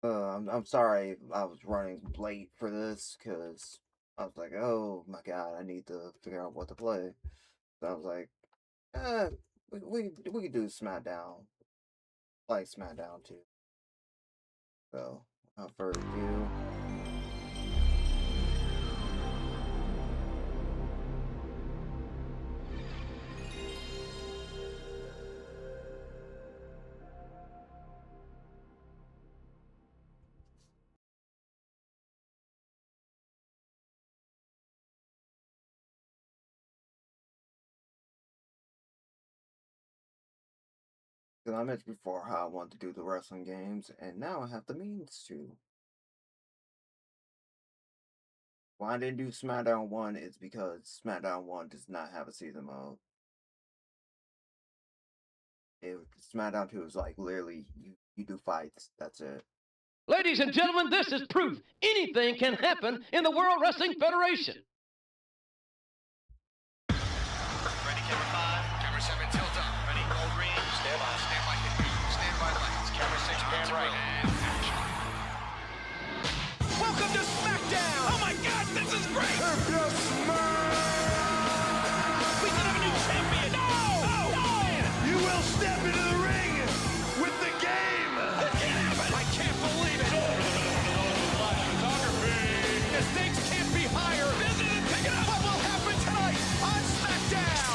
I'm sorry I was running late for this because I was like, oh my god, I need to figure out what to play. So I was like, eh, we could do Smackdown, like Smackdown too. So without further ado, because I mentioned before how I want to do the wrestling games, and now I have the means to. Why I didn't do Smackdown 1 is because Smackdown 1 does not have a season mode. Smackdown 2 is like literally you do fights, that's it. Ladies and gentlemen, this is proof anything can happen in the World Wrestling Federation. Ready, camera 5. Camera 7, tilt up. Ready, gold ring. Stand by. Stand by. Stand by lights. Camera 6, pan right. And action. Welcome to Smackdown! Oh my god, this is great! If you we could have a new champion! No! You will step into the ring with the game! This can't happen! I can't believe it! Photography! The stakes can't be higher! This isn't big enough! What will happen tonight on Smackdown?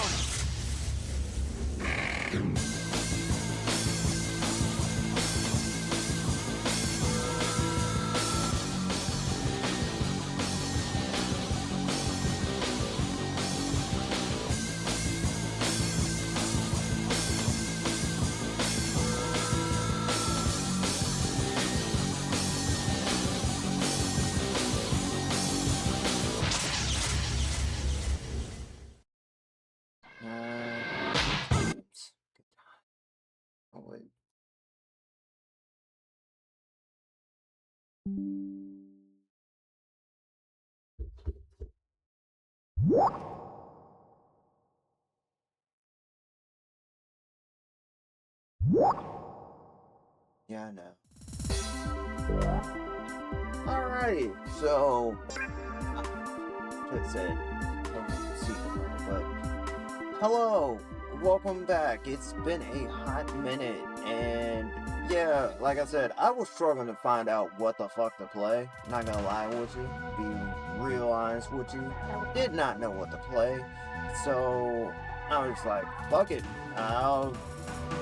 Oops. Oh wait. Yeah, I know. Alright, so that's it. But hello, welcome back. It's been a hot minute, and yeah, like I said, I was struggling to find out what the fuck to play. Not gonna lie with you, being real honest with you, did not know what to play. So I was like, fuck it, I'll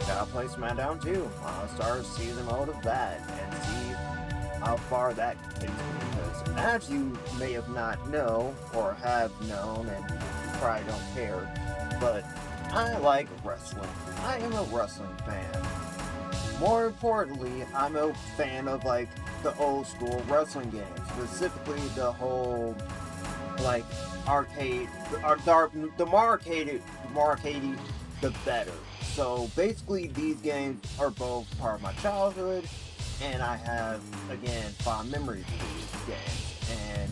gotta play Smackdown 2. I'll start season mode of that and see how far that takes me. Because as you may have not know or have known, and you probably don't care, but I like wrestling. I am a wrestling fan. More importantly, I'm a fan of like the old school wrestling games, specifically the whole like arcade, the more arcadey, the better. So basically, these games are both part of my childhood, and I have again fond memories of these games. And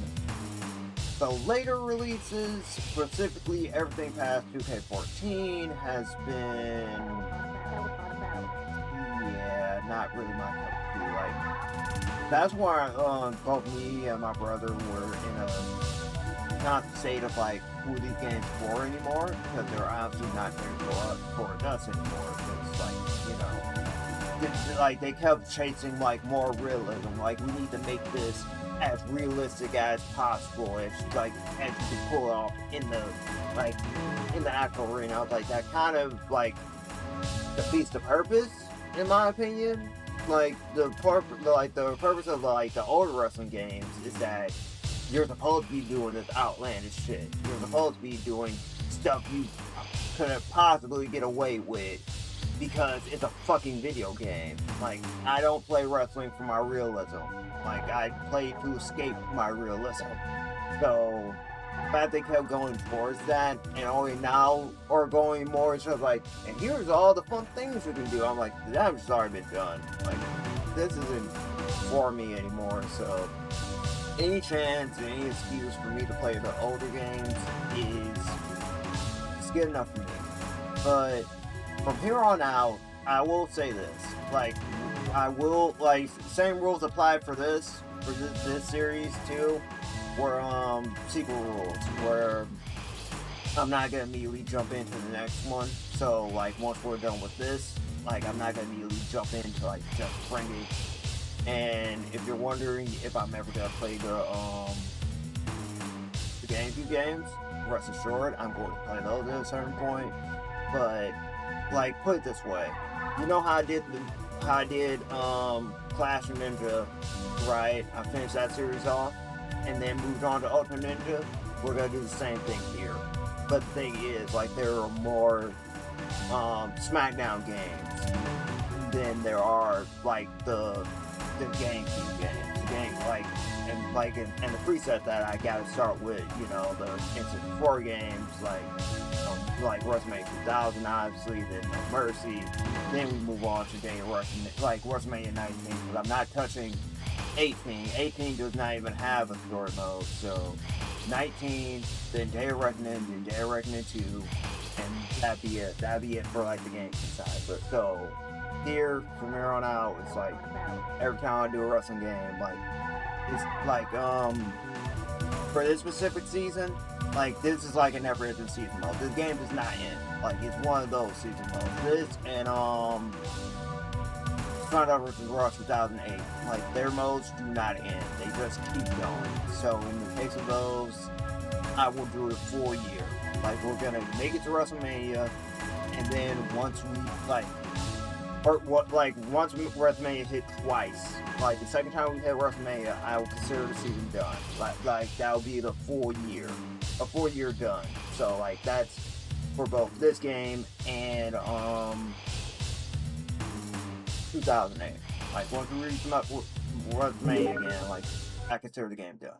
the later releases, specifically everything past 2K14, has been not really my cup of tea. Like that's why both me and my brother were in a not state of like who these games for anymore, because they're absolutely not there for us anymore. It's like, you know, like they kept chasing like more realism. Like we need to make this as realistic as possible, as you can pull it off in the actual arena. Like that kind of like defeats the purpose, in my opinion. Like the purpose of like the older wrestling games is that you're supposed to be doing this outlandish shit. You're supposed to be doing stuff you couldn't possibly get away with because it's a fucking video game. Like, I don't play wrestling for my realism. Like, I play to escape my realism. So, the fact they kept going towards that, and only now are going more just like, and here's all the fun things you can do. I'm like, that has already been done. Like, this isn't for me anymore, so any chance, any excuse for me to play the older games is good enough for me. But from here on out, I will say this: like, I will, like, same rules apply for this series too, where sequel rules, where I'm not gonna immediately jump into the next one. So like once we're done with this, like I'm not gonna immediately jump into like just bring it. And if you're wondering if I'm ever gonna play the GameCube games, rest assured I'm going to play those at a certain point. But like put it this way, you know how I did Clash of Ninja, right? I finished that series off and then moved on to Ultimate Ninja. We're gonna do the same thing here. But the thing is, like, there are more Smackdown games than there are like the GameCube games. The game and the preset that I gotta start with, you know, the N64 games like WrestleMania 2000, obviously, then No Mercy. Then we move on to WrestleMania 19, because I'm not touching 18. 18 does not even have a story mode, so 19, then Day of Reckoning, then Day of Reckoning 2, and that'd be it. That'd be it for like the GameCube side. But so here, from here on out, it's like every time I do a wrestling game, like it's like for this specific season, like this is like a never-ending season mode. This game does not end. Like it's one of those season modes. This and Smackdown vs. Raw 2008, like their modes do not end. They just keep going. So in the case of those, I will do it for a year. Like we're gonna make it to WrestleMania, and then once we once WrestleMania hit twice, like the second time we hit WrestleMania, I will consider the season done. Like that will be the full year, a full year done. So like that's for both this game and 2008. Like once we reach WrestleMania again, like I consider the game done.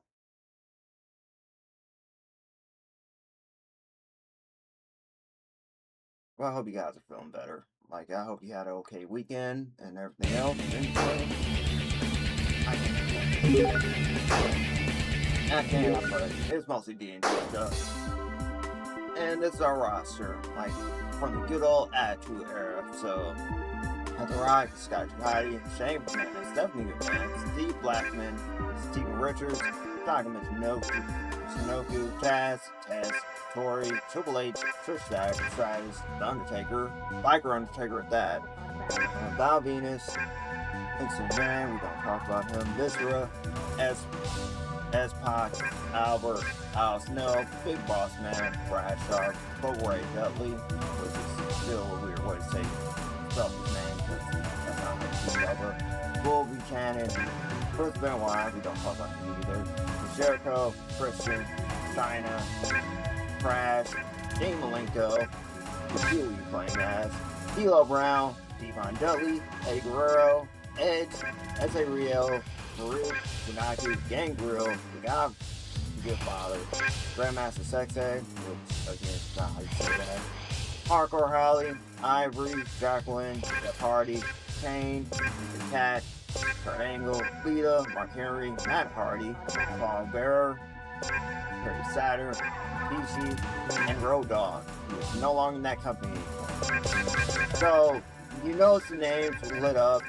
Well, I hope you guys are feeling better. Like, I hope you had an okay weekend and everything else. I can't, but it's mostly D&D stuff. And this is our roster, like, from the good old Attitude Era. So, at the Rock, Scott Heidi, Shane McMahon, Stephanie McMahon, Steve Blackman, Steven Richards, Takuma Shinoku, Taz, Tori, Triple H, Trish Stratus, The Undertaker, Biker Undertaker at that, Val Venus, Vincent Man, we don't talk about him, Viscera, S-Pac, Albert, Al Snow, Big Boss Man, Brad Sharp, Bo Ray Dudley, which is still a weird way to say spell his name, because that's not how he's ever, Bull Buchanan, Chris Benoit, we don't talk about him either, Jericho, Christian, China, Crash, Dean Malenko, who are you playing as? D'Lo Brown, Devon Dudley, Eddie Guerrero, Edge, S.A. Rio, Farouk, Funaki, Gangrel, the God, the Good Father, Grandmaster Sexay, which again is not how you say that, Hardcore Holly, Ivory, Jacqueline, Jeff Hardy, Kane, the Cat, Kurt Angle, Lita, Mark Henry, Matt Hardy, Paul Bearer, Perry Saturn, Peachy, and Road Dogg, who is no longer in that company anymore. So, you notice the names lit up,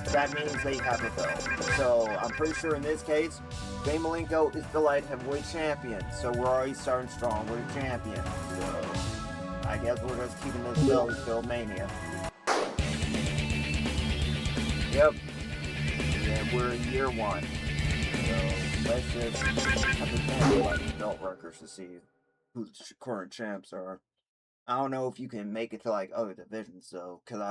that means they have a belt. So, I'm pretty sure in this case, Dean Malenko is the light heavyweight champion. So, we're already starting strong with a champion. So, I guess we're just keeping this belt until Mania. Yep. And we're in year one. So let's just have to think about the belt records to see who the current champs are. I don't know if you can make it to like other divisions though, because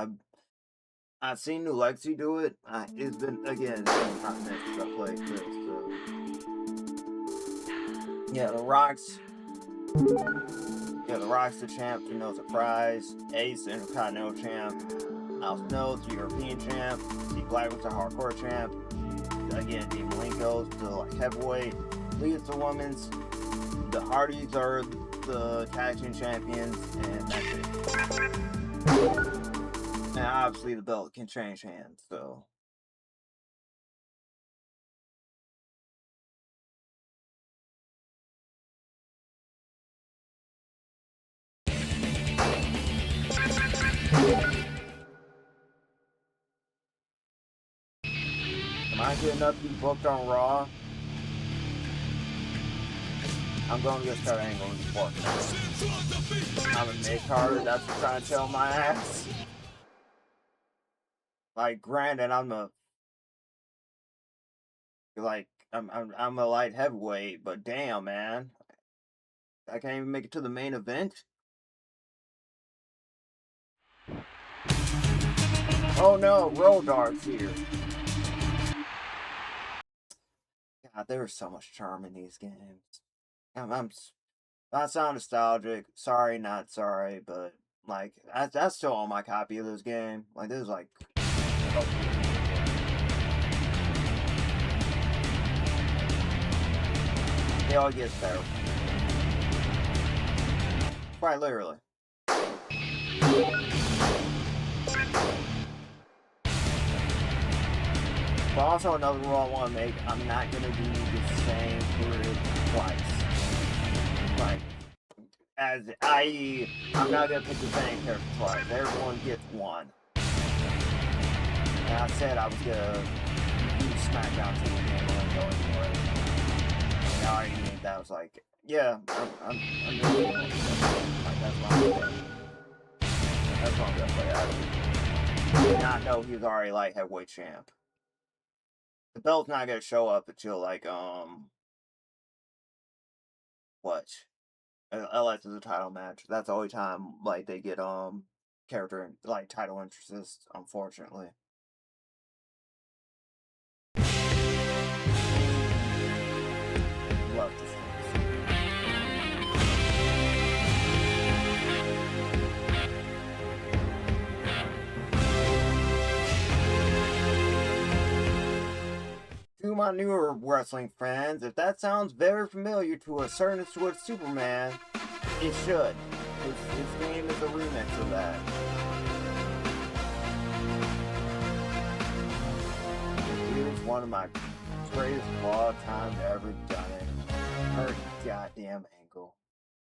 I've seen New Legacy do it. It's been again hot minutes since I played this. So yeah, the Rock's the champ, no surprise. Ace, the Intercontinental champ. Al Snow's the European champ. Steve Blackman's the hardcore champ. Again, Dean Malenko's the like heavyweight. Lee's the women's. The Hardys are the tag team champions, and that's it. And obviously the belt can change hands, so not good enough to be booked on Raw, I'm going to go start Angle in the I'm a mid-carder, that's what I'm trying to tell my ass. Like, granted, I'm a light heavyweight, but damn, man. I can't even make it to the main event. Oh no, Roll Dart's here. God, there's so much charm in these games. I'm not sound nostalgic. Sorry, not sorry, but like that's still on my copy of this game. Like this is like. It all gets better. Quite literally. But also another rule I want to make, I'm not going to do the same group twice. Like, i.e., I'm not going to pick the same character twice. Everyone gets one. And I said I was going to do Smackdown 2 game and go for it. And I already knew that. I was like, yeah, I'm going to do it. Like, that's what I'm going to do. That's what I'm going to play out of. I did not know he was already light heavyweight champ. The belt's not gonna show up until like what? LS is a title match. That's the only time like they get character like title entrances, unfortunately. Love this thing. To my newer wrestling fans, if that sounds very familiar to a certain sort of Superman, it should. This game is a remix of that. He was one of my greatest of all time to ever done it. Hurt goddamn ankle.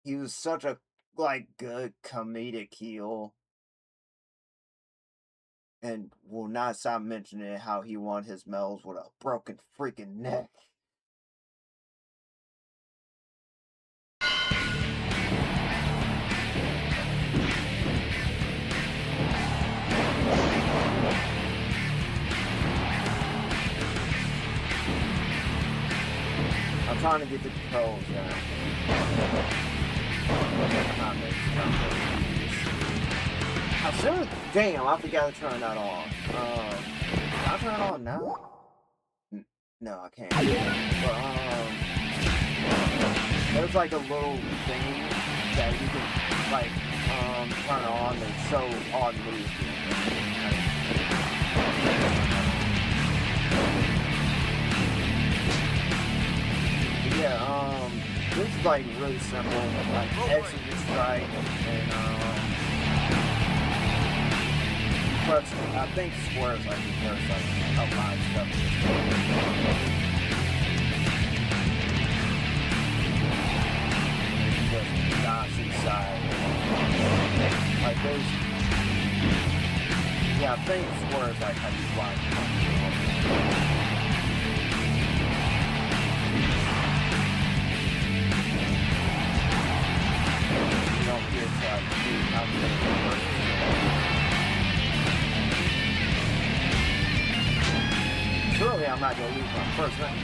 He was such a good comedic heel. And will not stop mentioning how he won his medals with a broken freaking neck. I'm trying to get the controls down. Damn, I forgot to turn that on. Can I turn it on now? No, I can't. But, there's like a little thing that you can, like, turn on that's so odd movie. Yeah, this is like really simple, like exit your strike and I think squares like there's like a lot of stuff. Just Nazi side. Like those. Yeah, I think squares like how you fly. You don't get like surely I'm not going to lose my first round.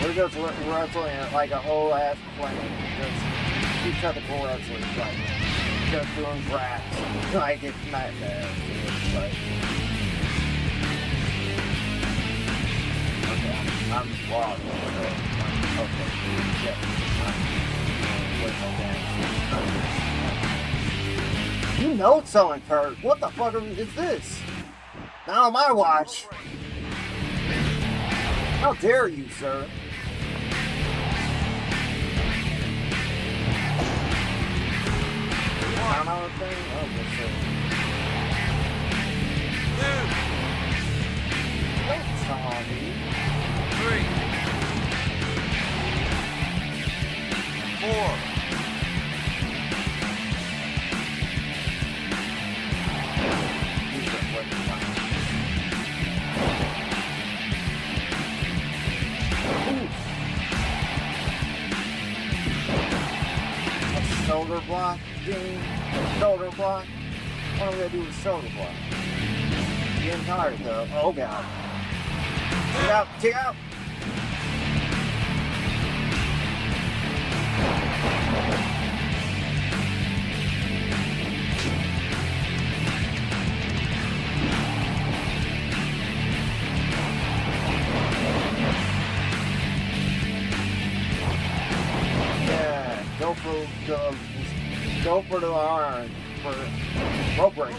We're just wrestling like a whole ass plane. Just keep technical wrestling. Like, just doing grass. Like, it's nightmare. It's like, okay, I'm lost. Okay. Yeah. You know it's selling Kurt. What the fuck is this? Not on my watch. How dare you, sir? Time out thing? Oh, good shit. Don't tell me. 3. 4. block, Dean. Shoulder block. What am I gonna do with shoulder block? Getting tired though. Oh god. Check out, check out! Yeah, go for the iron for rope break.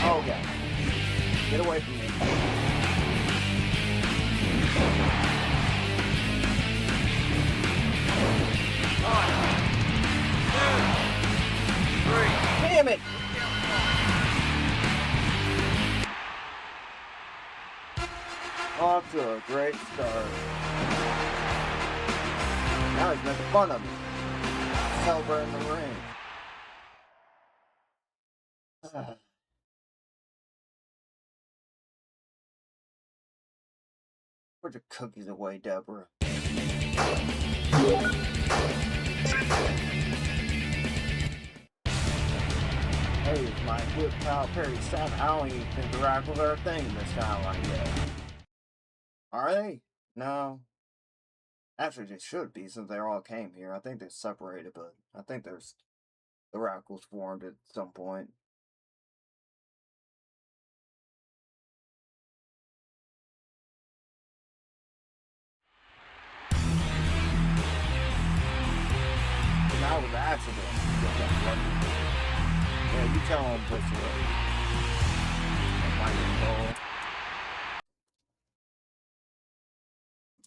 Oh god. Get away from me. Damn it! Off to a great start. Now he's making fun of me. Celebrating the ring. Put your cookies away, Deborah. Hey, it's my good pal Perry 7. I don't even think the Radicals are a thing this time like that. Are they? No. Actually, they should be since they all came here. I think they're separated, but I think the Radicals formed at some point. That was an accident. Yeah, you tell him, pussy.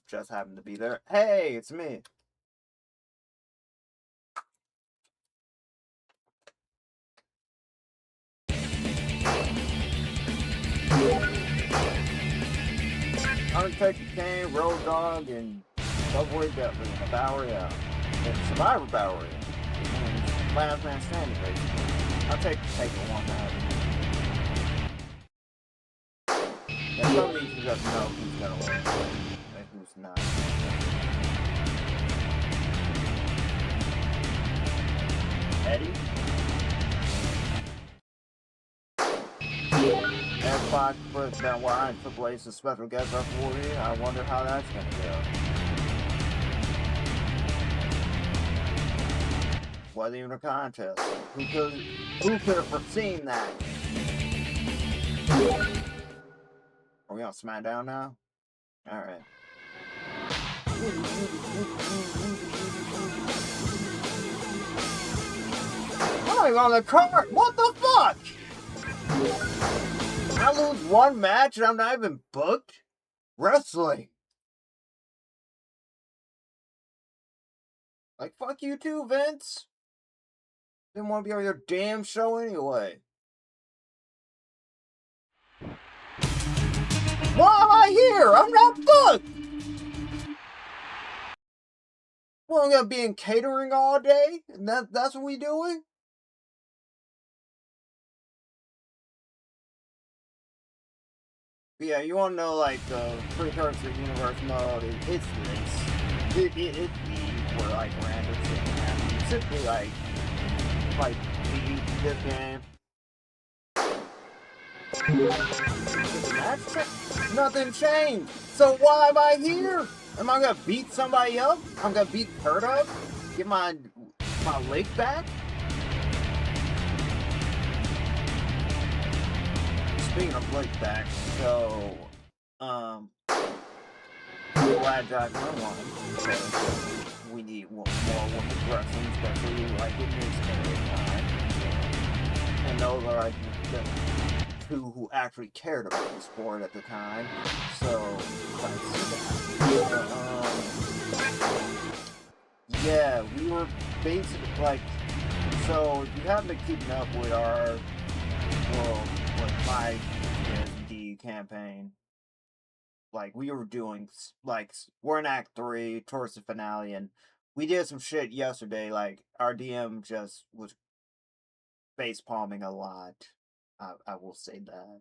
Just happened to be there. Hey, it's me. Undertaker, Kane, Road Dogg, and Doughboy Dudley in the Battle Royale. And Survivor Battle Royale. And last man standing, basically. I'll take the one out. Yeah, some of these you just know who's gonna win and who's not. Eddie? Xbox puts that wide Triple H's a special guest referee. I wonder how that's gonna go. Wasn't even a contest. Who could have foreseen that? Are we on Smackdown now? Alright. I'm not even on the card! What the fuck? I lose one match and I'm not even booked? Wrestling. Like, fuck you too, Vince. Didn't want to be on your damn show anyway. Why am I here? I'm not booked! Well, I'm gonna be in catering all day? And that's what we doing? But yeah, you wanna know, like, the precursor universe mode, it's this. It's me, where, like, random shit happens. Simply, like this game. Nothing changed. So why am I here? Am I gonna beat somebody up? I'm gonna beat Kurt up? Get my leg back? Speaking of leg back, so I'm glad Jack won because we need more women's wrestling, especially like in this area time. And those are like the two who actually cared about the sport at the time. So yeah, we were basically like, so you haven't been keeping up with our, well, with my indeed campaign. Like, we were doing, like, we're in Act 3, towards the finale, and we did some shit yesterday. Like, our DM just was face palming a lot. I will say that.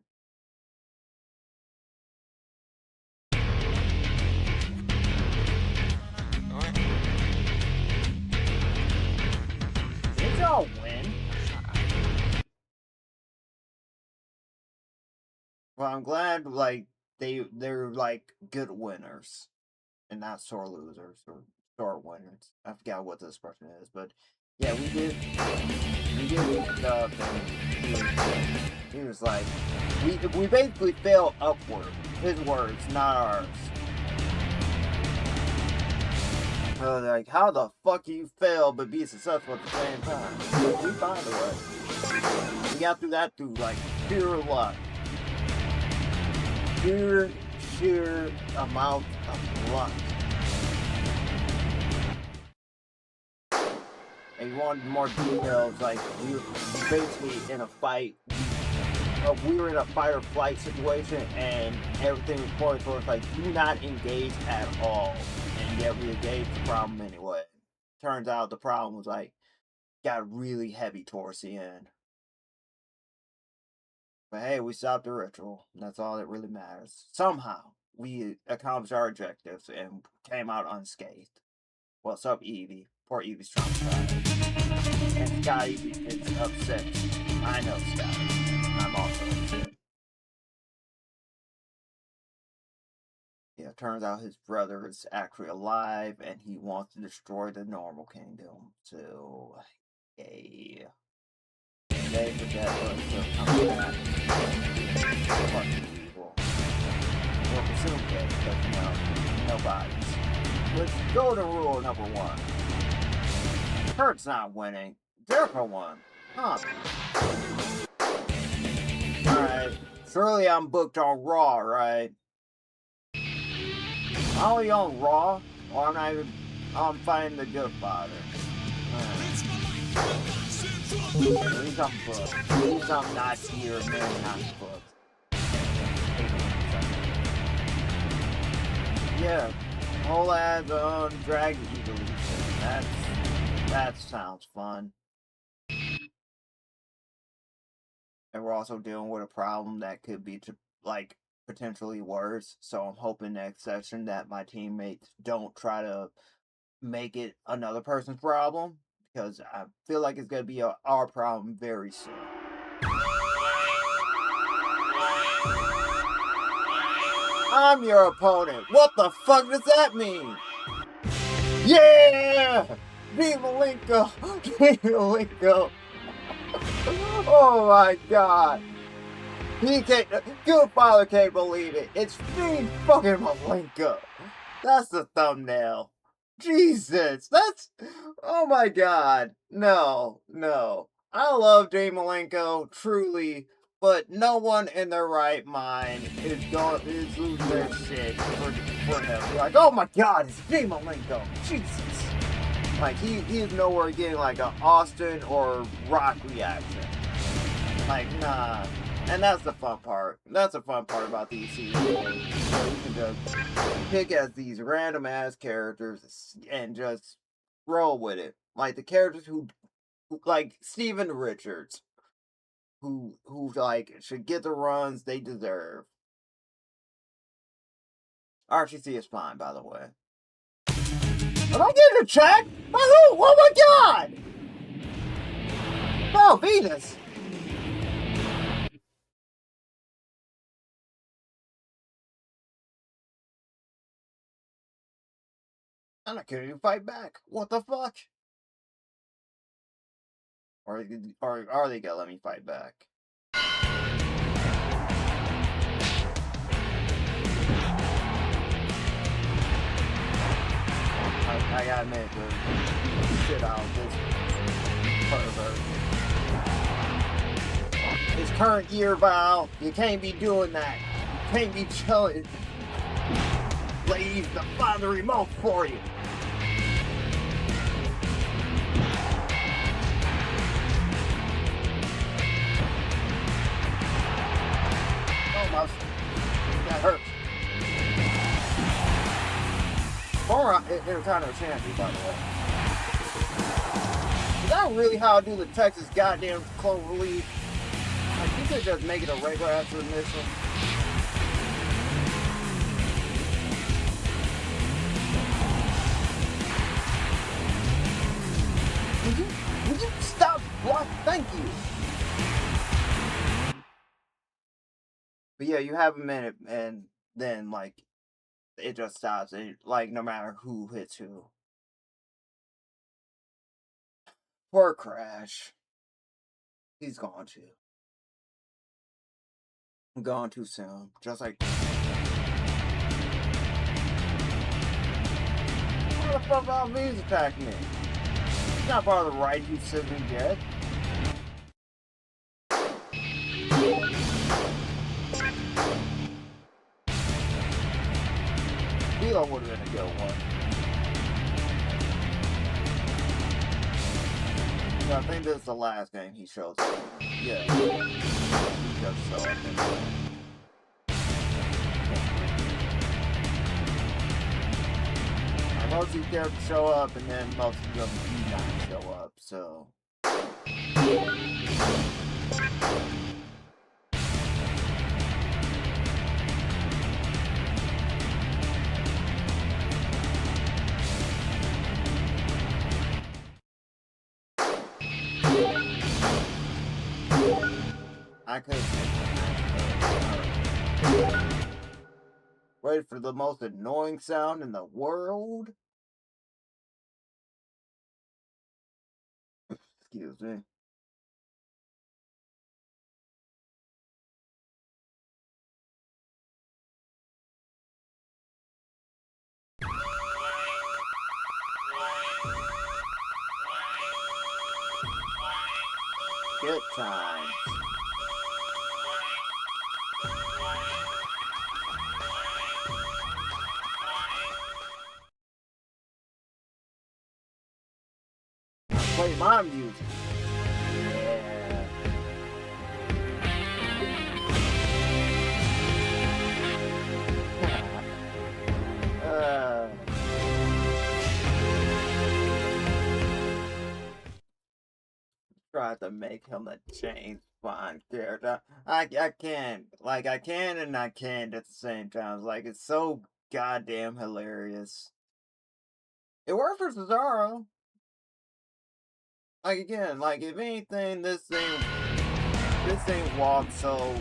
Did y'all win? Well, I'm glad, like, they're like good winners and not sore losers or sore winners. I forgot what the expression is, but yeah, we did stuff, and he was like, we basically fell upward. His words, not ours. Like, how the fuck do you fail but be successful at the same time? We found a way. We got through that through, like, pure luck. Sheer amount of luck. And you wanted more details, like, we were basically in a fight. We were in a fight or flight situation, and everything was pointing towards, like, do not engage at all. And yet we engaged the problem anyway. Turns out the problem was, like, got really heavy towards the end. But hey, we stopped the ritual. That's all that really matters. Somehow, we accomplished our objectives and came out unscathed. What's up, Evie? Poor Evie's traumatized. And Scotty is upset. I know Scotty. I'm also upset. Yeah, turns out his brother is actually alive and he wants to destroy the normal kingdom. So, yay. Yay for that, but still coming back. Fucking evil. We'll presume that, but no bodies. Let's go to rule number 1. Kurt's not winning. Jericho won. Huh. Alright. Surely I'm booked on Raw, right? I'm only on Raw, or I'm not even. I'm fighting the Good Father. At least I'm booked. At least I'm not here, man, not booked. Yeah. Whole ads on Dragon Evolution. That sounds fun. And we're also dealing with a problem that could be like potentially worse. So I'm hoping next session that my teammates don't try to make it another person's problem, because I feel like it's gonna be our problem very soon. I'm your opponent. What the fuck does that mean? Yeah! Dean Malenko! Dean Malenko! Oh my god! He can't. Good Father can't believe it. It's Dean fucking Malenko. That's the thumbnail. Jesus, that's. Oh my god. No. I love Dean Malenko, truly. But no one in their right mind is losing their shit for him. Like, oh my god, it's Dean Malenko. Jesus. Like, he's nowhere getting like an Austin or Rock reaction. Like, nah. And that's the fun part. That's the fun part about these series. So you can just pick as these random ass characters and just roll with it. Like the characters who like Steven Richards. Who like should get the runs they deserve. RTC is fine, by the way. Am I getting a check? By who? Oh my god! Oh, Venus! I'm not gonna even fight back. What the fuck? Or are they gonna let me fight back? I gotta admit, the shit out of this pervert. It's current year, Val. You can't be doing that. You can't be chilling. Ladies, to find the remote for you. Almost. Intercontinental champion, by the way. Is that really how I do the Texas goddamn Cloverleaf? Like, you could just make it a regular ass submission. Would you stop block? Thank you. But yeah, you have a minute, and then like it just stops. It, like, no matter who hits who. Poor Crash. He's gone too. Gone too soon. Just like. What the fuck about V's attacking me? He's not part of the right you sitting yet. Velo would have been a good one. I think this is the last game he shows up. Yeah. He does show up. Most of these characters show up, and then most of them do not show up, so. I could wait for the most annoying sound in the world. Excuse me. Good times. Play my music. Yeah. Try to make him a James Bond character. I can't. Like, I can and I can't at the same time. Like, it's so goddamn hilarious. It worked for Cesaro. Like, again, like, if anything, this thing walks so,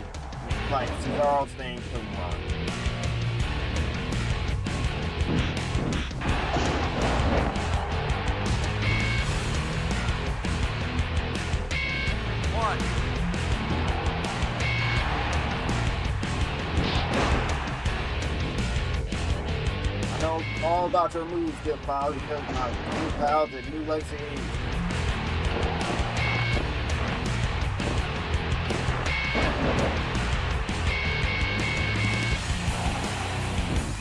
like, Cesaro's thing can run. One. I know all about your moves, Dip Pile, because my new pals and new Lacey.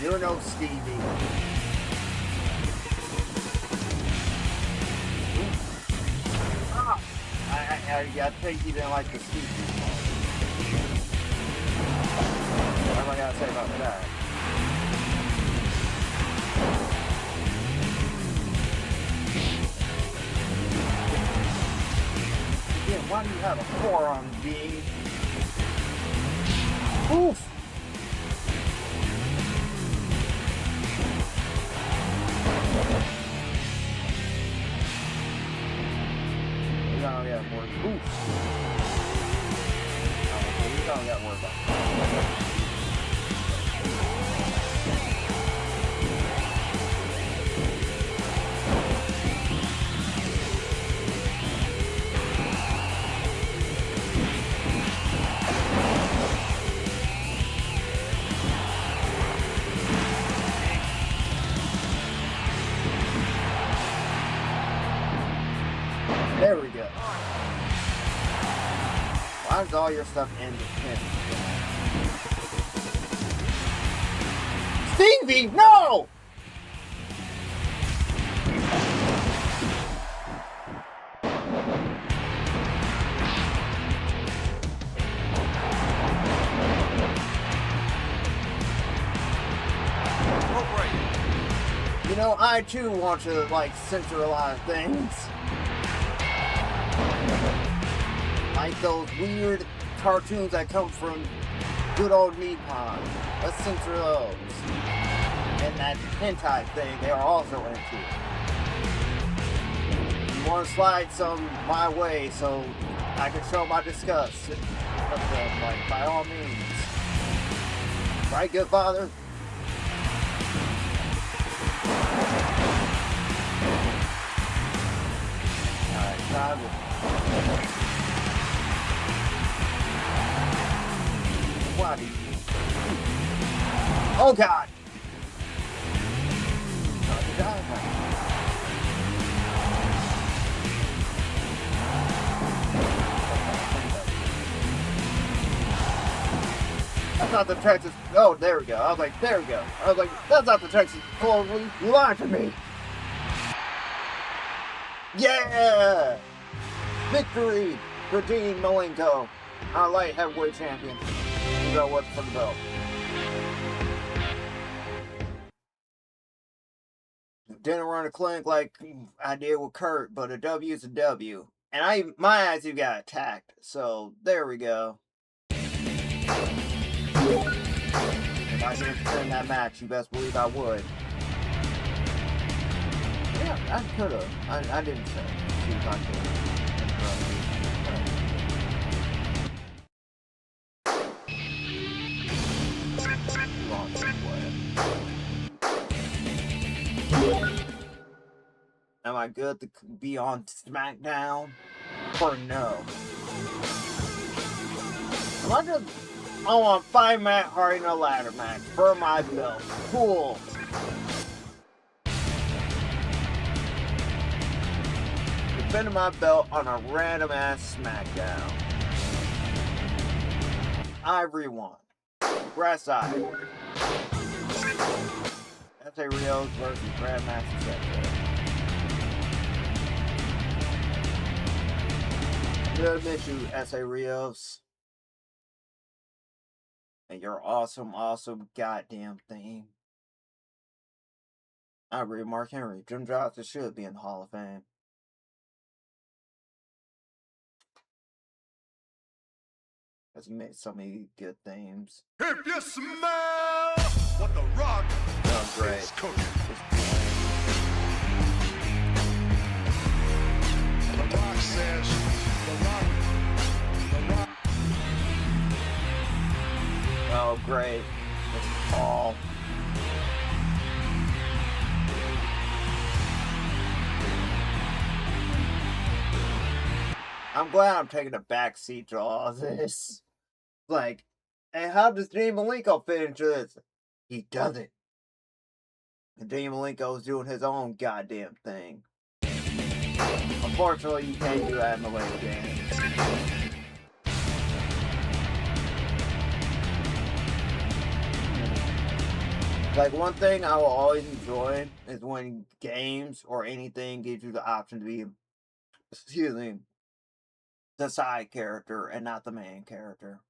You're no Stevie. I think you didn't like the Stevie part. What am I gotta say about that? Again, why do you have a forearm, D? Oof! We don't get more. Oof! We don't get more about that. There we go. Why does all your stuff end with him? Stevie, no! You know, I too want to, like, centralize things. Like those weird cartoons that come from good old Nippon. Let's censor those. And that hentai thing they are also into. You want to slide some my way so I can show my disgust of them, like, by all means. Right, good father? Alright, time to... What? Oh god! Time to die now. That's not the Texas. Oh, there we go. I was like, there we go. I was like, that's not the Texas Cloverleaf. You lied to me. Yeah! Victory for Dean Malenko, our light heavyweight champion. You know what's for the belt. Didn't run a clinic like I did with Kurt, but a W is a W. And my ass even got attacked. So there we go. If I didn't win that match, you best believe I would. Yeah, I could have. I didn't say. See if I could. Am I good to be on Smackdown? Or no? Am I just... I want 5 Matt Hardy in a ladder match for my belt. Cool. Defending my belt on a random ass Smackdown. Ivory won. Grass Ivory. S.A. Rios versus Grandmaster Sexay. Good miss you, S.A. Rios. And your awesome, awesome goddamn theme. I read Mark Henry. Jim Johnson should be in the Hall of Fame. Because he made so many good themes. If you smell what the Rock is cooking. The Rock says, the Rock. Oh, great. It's Paul. I'm glad I'm taking a back seat to all of this. Like, hey, how does Dean Malenko fit into this? He doesn't. And Dean Malenko is doing his own goddamn thing. Unfortunately, you can't do that in the later games. Like, one thing I will always enjoy is when games or anything gives you the option to be, excuse me, the side character and not the main character.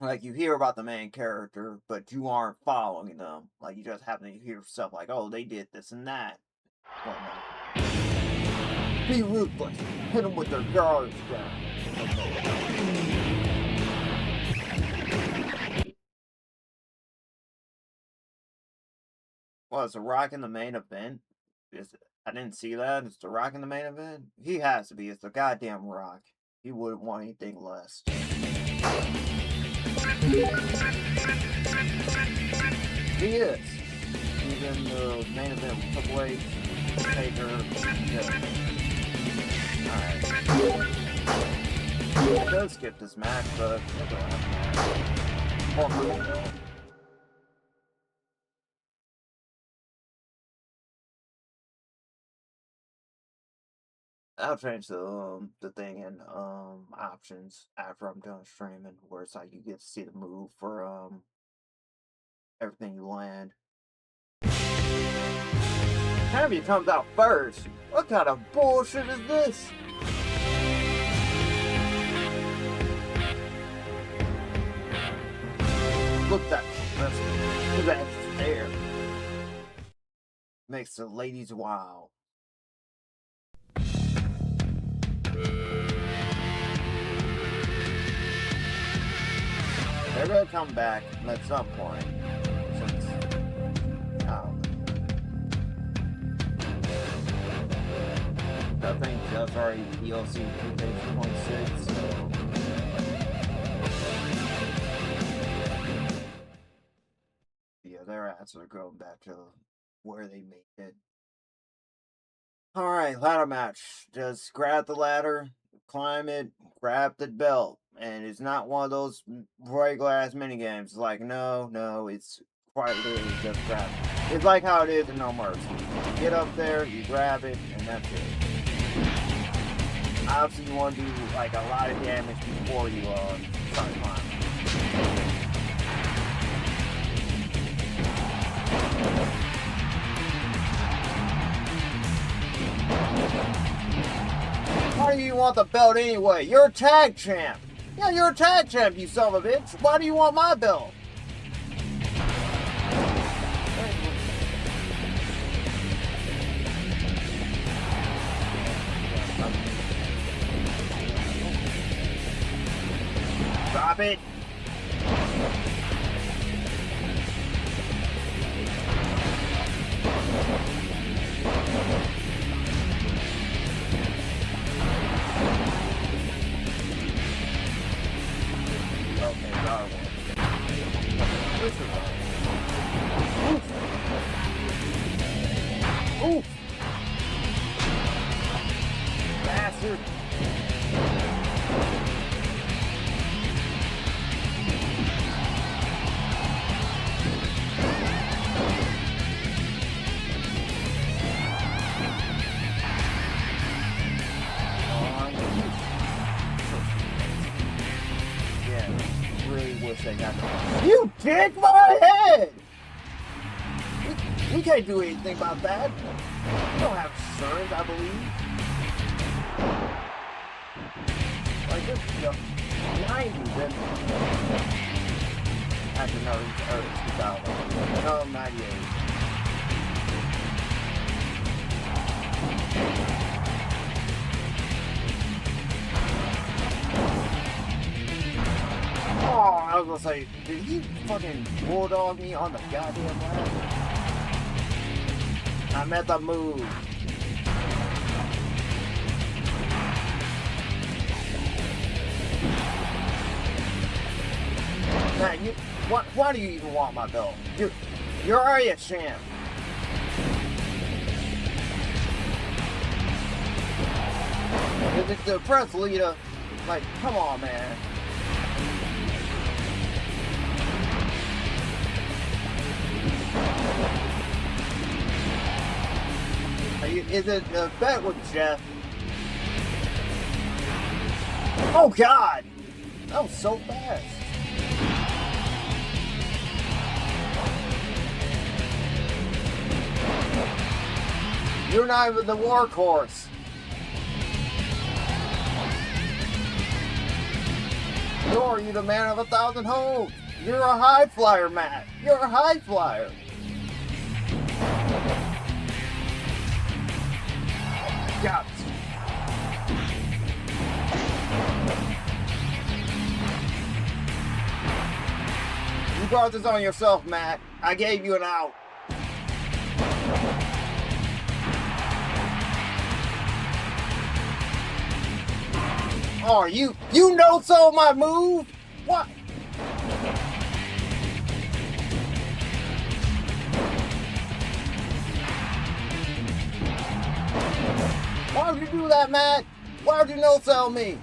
Like, you hear about the main character, but you aren't following them. Like, you just happen to hear stuff like, oh, they did this and that. Whatnot. Be ruthless. Hit them with their guards down. Well, is The Rock in the main event? I didn't see that. Is The Rock in the main event? He has to be. It's the goddamn Rock. He wouldn't want anything less. He is. He's in the main event with Triple H, Taker, Alright. I could skip this match, but it's a last match. Or Malenko. I'll change the thing in options after I'm done streaming, where it's like you get to see the move for everything you land. Heavy comes out first. What kind of bullshit is this? Look at that. That's there. makes the ladies wild. They're gonna come back at some point. Since, I think that's already DLC 2.6, so. Yeah, their ads are going back to where they made it. Alright, ladder match. Just grab the ladder, climb it, grab the belt. And it's not one of those regular ass minigames. It's like, no, it's quite literally just grab it. It's like how it is in No Mercy. You get up there, you grab it, and that's it. Obviously, you want to do like a lot of damage before you start climbing. Why do you want the belt anyway? You're a tag champ. Yeah, you're a tag champ, you son of a bitch. Why do you want my belt? Drop it. Oof! Bastard! Yeah, really wish they got that. You kicked my head! We can't do anything about that. We don't have concerns, I believe. Like this, 90s, and actually no, it's early 2000. No, 98. Oh, I was gonna say, did he fucking bulldog me on the goddamn ladder? I meant the move. Now, why do you even want my belt? You're already a champ. If it's the press leader, like, come on, man. Is it a bet with Jeff? Oh God! That was so fast. You're not even the workhorse. Nor are you the man of 1,000 homes. You're a high flyer, Matt. You're a high flyer. Got it. You brought this on yourself, Matt. I gave you an out. Oh, you no-sold my move? What? Why would you do that, Matt? Why would you no-sell me?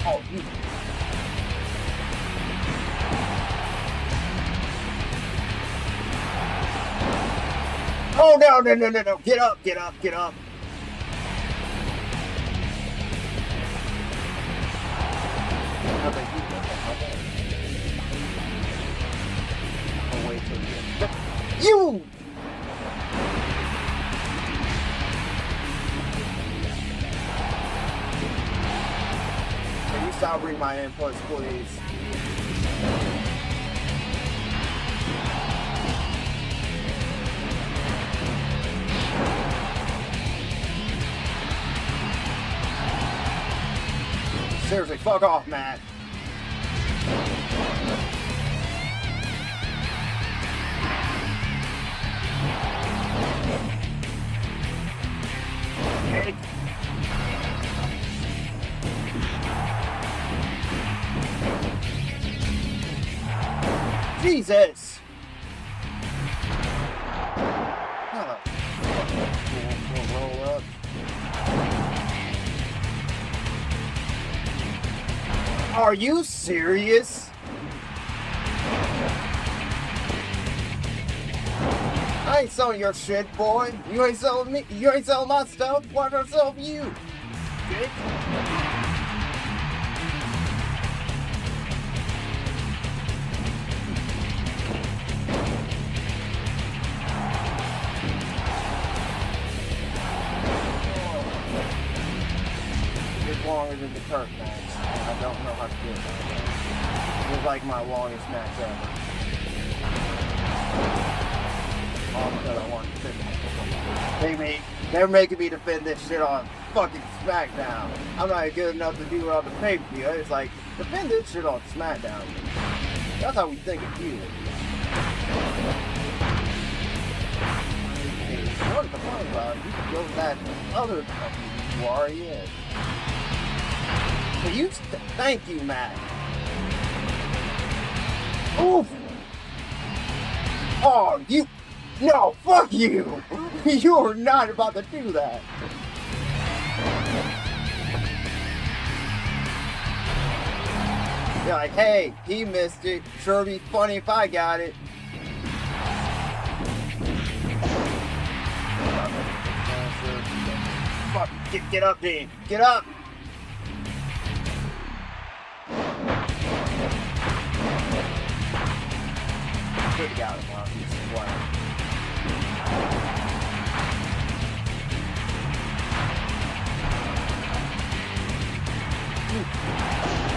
Oh, you... Oh, no. Get up. You! Can you stop reading my inputs, please? seriously, fuck off, Matt. Hey. Jesus! How the fuck? We'll roll up. Are you serious? I ain't selling your shit, boy. You ain't selling me. You ain't selling my stuff. Why don't I sell you? Bitch. It's longer than the Kurt match. I don't know how to do it. It was like my longest match ever. All because I wanted to finish. They're making me defend this shit on fucking Smackdown. I'm not good enough to do it on the pay-per-view. It's like, defend this shit on Smackdown. That's how we think of you. What the fuck about it? You can go to that other company you already in. So you, thank you, Matt. Oof. Oh, you, no, fuck you. You are not about to do that. You're like, hey, he missed it. Sure be funny if I got it. Fuck, get up, Dean. Get up. Could've got him off. He's flying.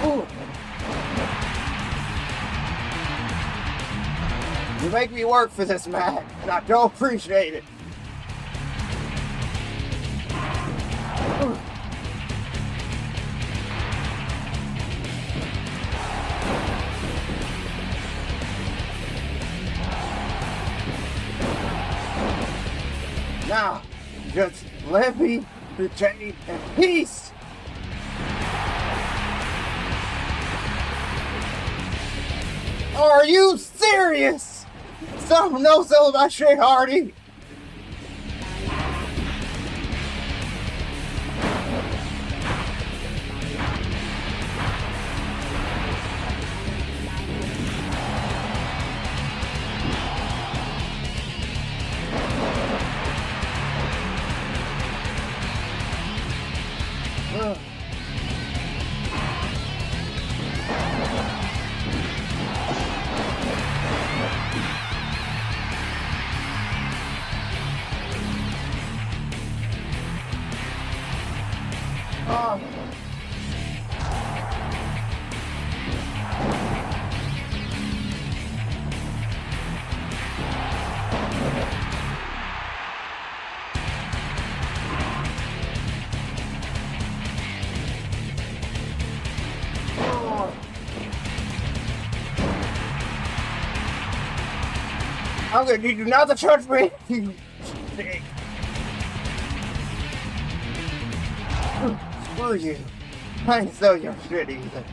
Ooh. You make me work for this, Matt, and I don't appreciate it. Ooh. Now, just let me the chain in peace. Are you serious? No sell about Shay Hardy. I'm gonna need you not to touch me. You dick. Screw you. I ain't sell your shit either.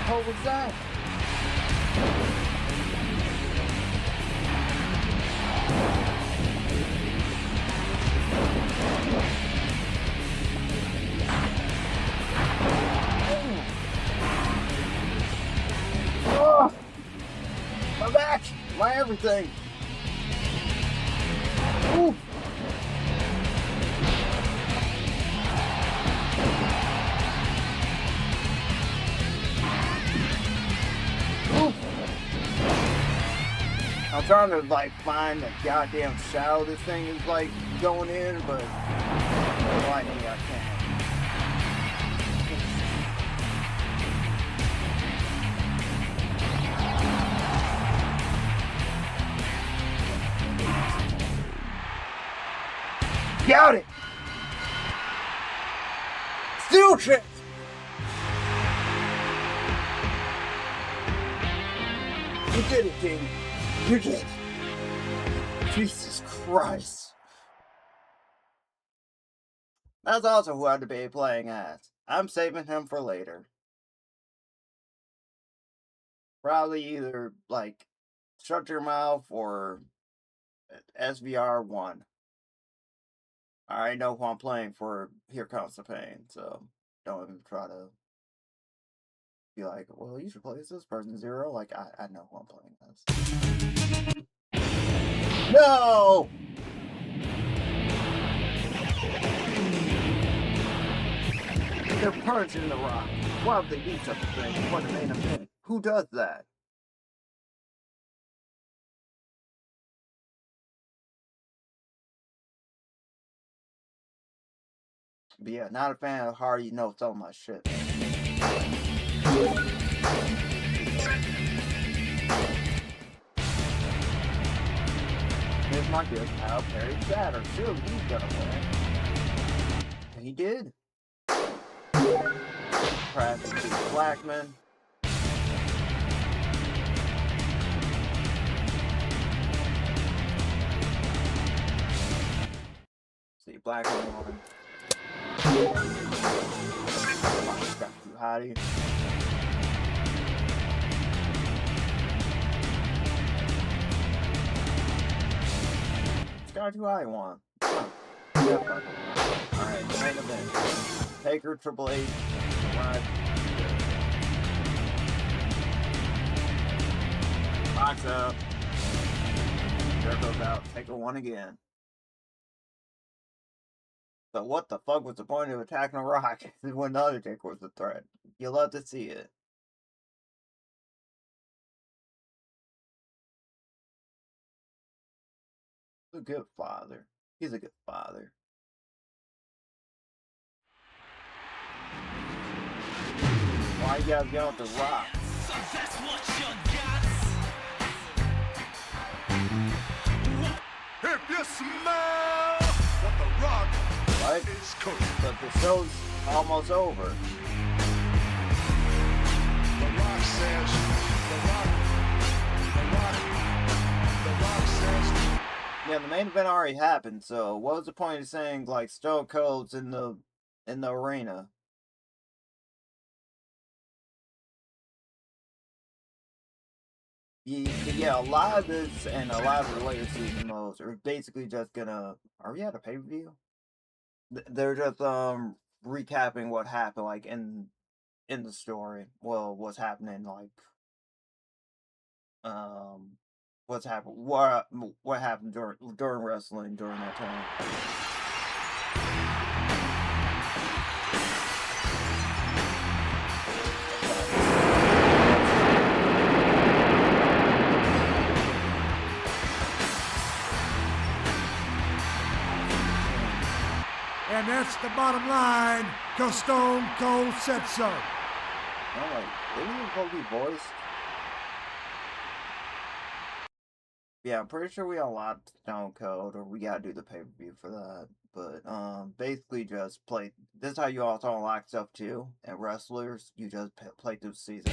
What was that? Oh, my back, my everything. Ooh. trying to like find the goddamn shadow this thing is like going in, but lightning I can't. Got it! Steel chest! You did it, King. You did it. Jesus Christ. That's also who I'd be playing as. I'm saving him for later. Probably either, like, Shut Your Mouth or SVR 1. I already know who I'm playing for Here Comes the Pain, so don't even try to be like, well, you should play as this person, Zero. Like, I know who I'm playing as. No! They're punching the rock. Why would they do such a thing? What a main event. Who does that? But yeah, not a fan of Hardy knows so much shit. Here's my good pal, Perry Saturn. Sure, he's gonna win. And he did. Crash into Blackman. See, Blackman won. Got too hotty. Got too high one. Alright, main event. Taker, Triple H, right. Box up. Jericho's out. Taker won again. So what the fuck was the point of attacking a Rock when the Undertaker was the threat? You love to see it. He's a good father. He's a good father. Why you gotta get off the Rock? So that's what you got. If you smell what the Rock is cooking. But the show's almost over. The Rock says, the Rock says. Yeah, the main event already happened, so what was the point of saying like Stone Cold's in the arena? Yeah, a lot of this and a lot of the later season modes are basically just gonna. Are we at a pay-per-view? They're just recapping what happened like in the story. Well, what's happening like what happened during wrestling during that time. And that's the bottom line, because Stone Cold said so. I'm like, isn't he supposed to be voiced? Yeah, I'm pretty sure we unlocked Stone Cold, or we gotta do the pay-per-view for that. But, basically just play. This is how you also unlock stuff too. And wrestlers, you just play through the season.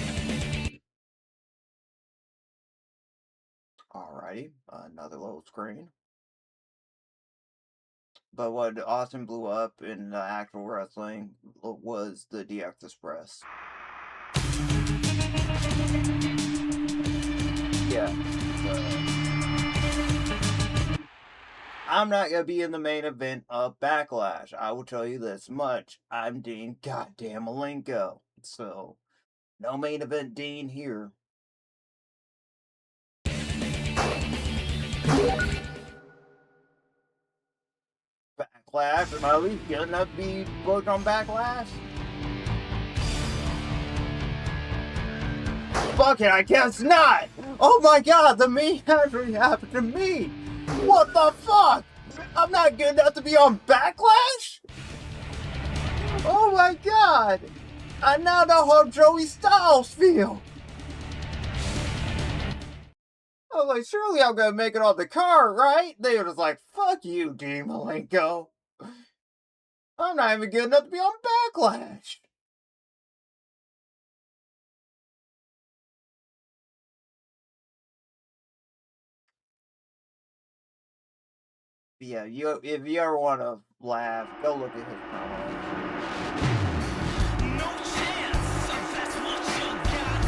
Alrighty, another little screen. But what Austin blew up in the actual wrestling was the DX Express. Yeah. I'm not going to be in the main event of Backlash. I will tell you this much. I'm Dean goddamn Malenko. So, no main event Dean here. Backlash? Am I at least good enough to be booked on Backlash? Fuck it, I guess not! Oh my god, the me actually happened to me! What the fuck? I'm not good enough to be on Backlash? Oh my god! I now know how Joey Styles feel! I was like, surely I'm gonna make it on the card, right? They were just like, fuck you, Dean Malenko. I'm not even good enough to be on Backlash. Yeah, if you ever want to laugh, go look at his promo. No chance, that's what you got.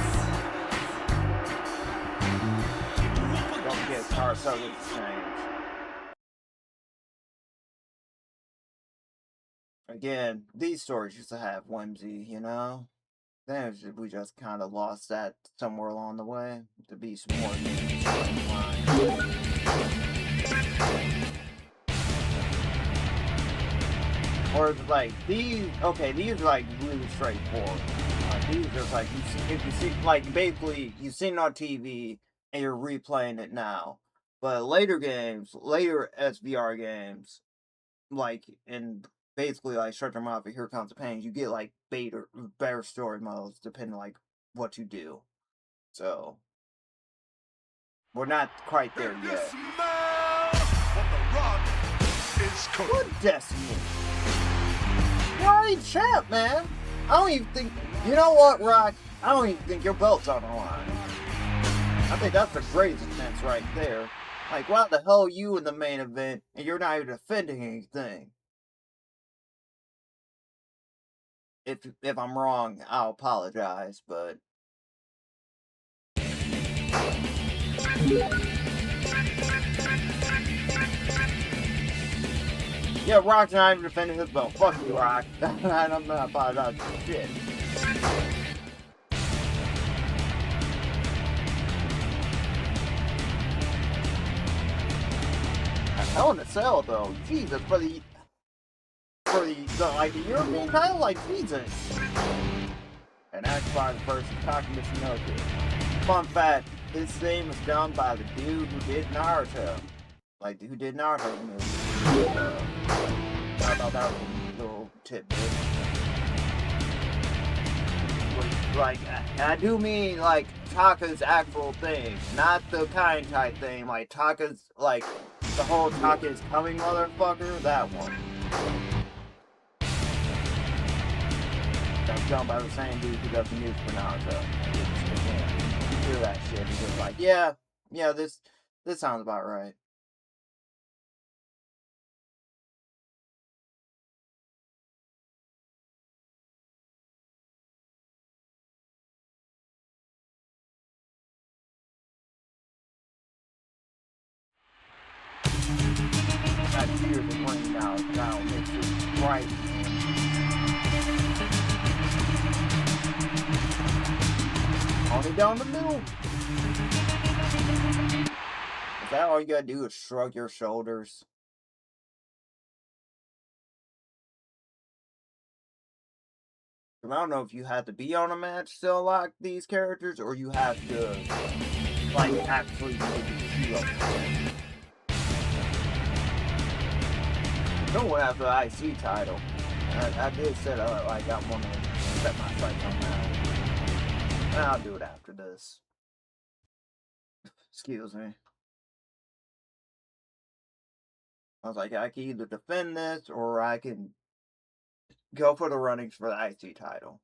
Don't forget Car Service Exchange. Again, these stories used to have whimsy, you know? Then we just kind of lost that somewhere along the way to be some more streamlined. Or like these, okay, these are like really straightforward. Like these are like if you see, like basically you've seen it on TV and you're replaying it now. But later games, later SVR games, like and basically like Shut Your Mouth and Here Comes the Pain, you get like better story modes depending like what you do. So we're not quite there yet. What the Rock is cooking. What Destiny? You're already champ, man. I don't even think. You know what, Rock? I don't even think your belt's on the line. I think that's the greatest offense right there. Like, why the hell are you in the main event and you're not even defending anything? If I'm wrong, I'll apologize, but yeah, Rock's not even defending his belt. Fuck you, Rock. I'm not apologizing for shit. Hell in a Cell, though. Jesus, for the like the European title, like Jesus. An X-Files versus Taki Michinoku. Fun fact: his theme was done by the dude who did Naruto. Like, who did Naruto movie. I thought that was a little tidbit. Like, I do mean, like, Taka's actual thing. Not the kind type thing. Like, Taka's, like, the whole Taka is coming motherfucker. That one. That's done by the same dude who does the music for Naruto. You hear that shit, he's just like, yeah, this sounds about right. Got tears of rain now makes it bright. Only down the middle. Is that all you gotta do is shrug your shoulders? I don't know if you have to be on a match to unlock these characters, or you have to, like, actually make it queue up. No one has the IC title. I did set up, like, I want to set my sights on that. And I'll do it after this. Excuse me. I was like, I can either defend this, or I can go for the runnings for the IC title.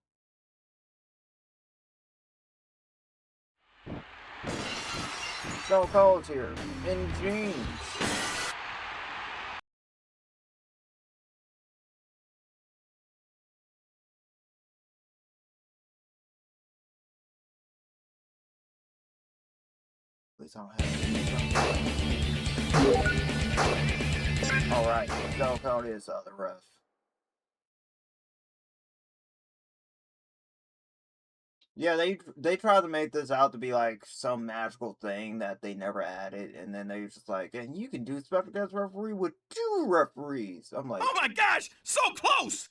So Cold's here, in jeans. At least I don't have Alright, Stone Cold is the ref. Yeah, they tried to make this out to be like some magical thing that they never added, and then they were just like, and you can do special guest referee with 2 referees. I'm like, Oh my gosh, so close!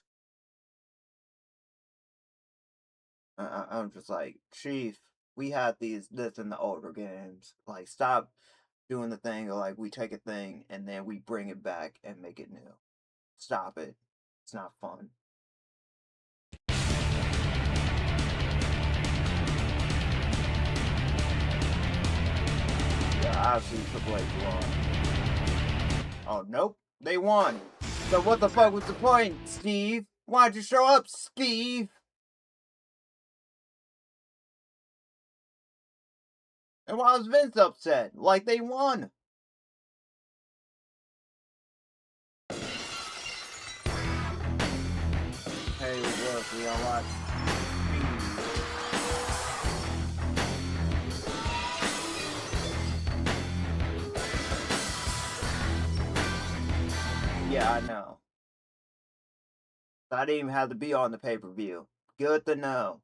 I'm just like, Chief, we had this in the older games. Like, stop doing the thing of, like, we take a thing and then we bring it back and make it new. Stop it. It's not fun. Yeah, obviously Triple H won. Oh, nope. They won. So what the fuck was the point, Steve? Why'd you show up, Steve? And why was Vince upset? Like they won. Hey, look, we unlocked. Yeah, I know. I didn't even have to be on the pay-per-view. Good to know.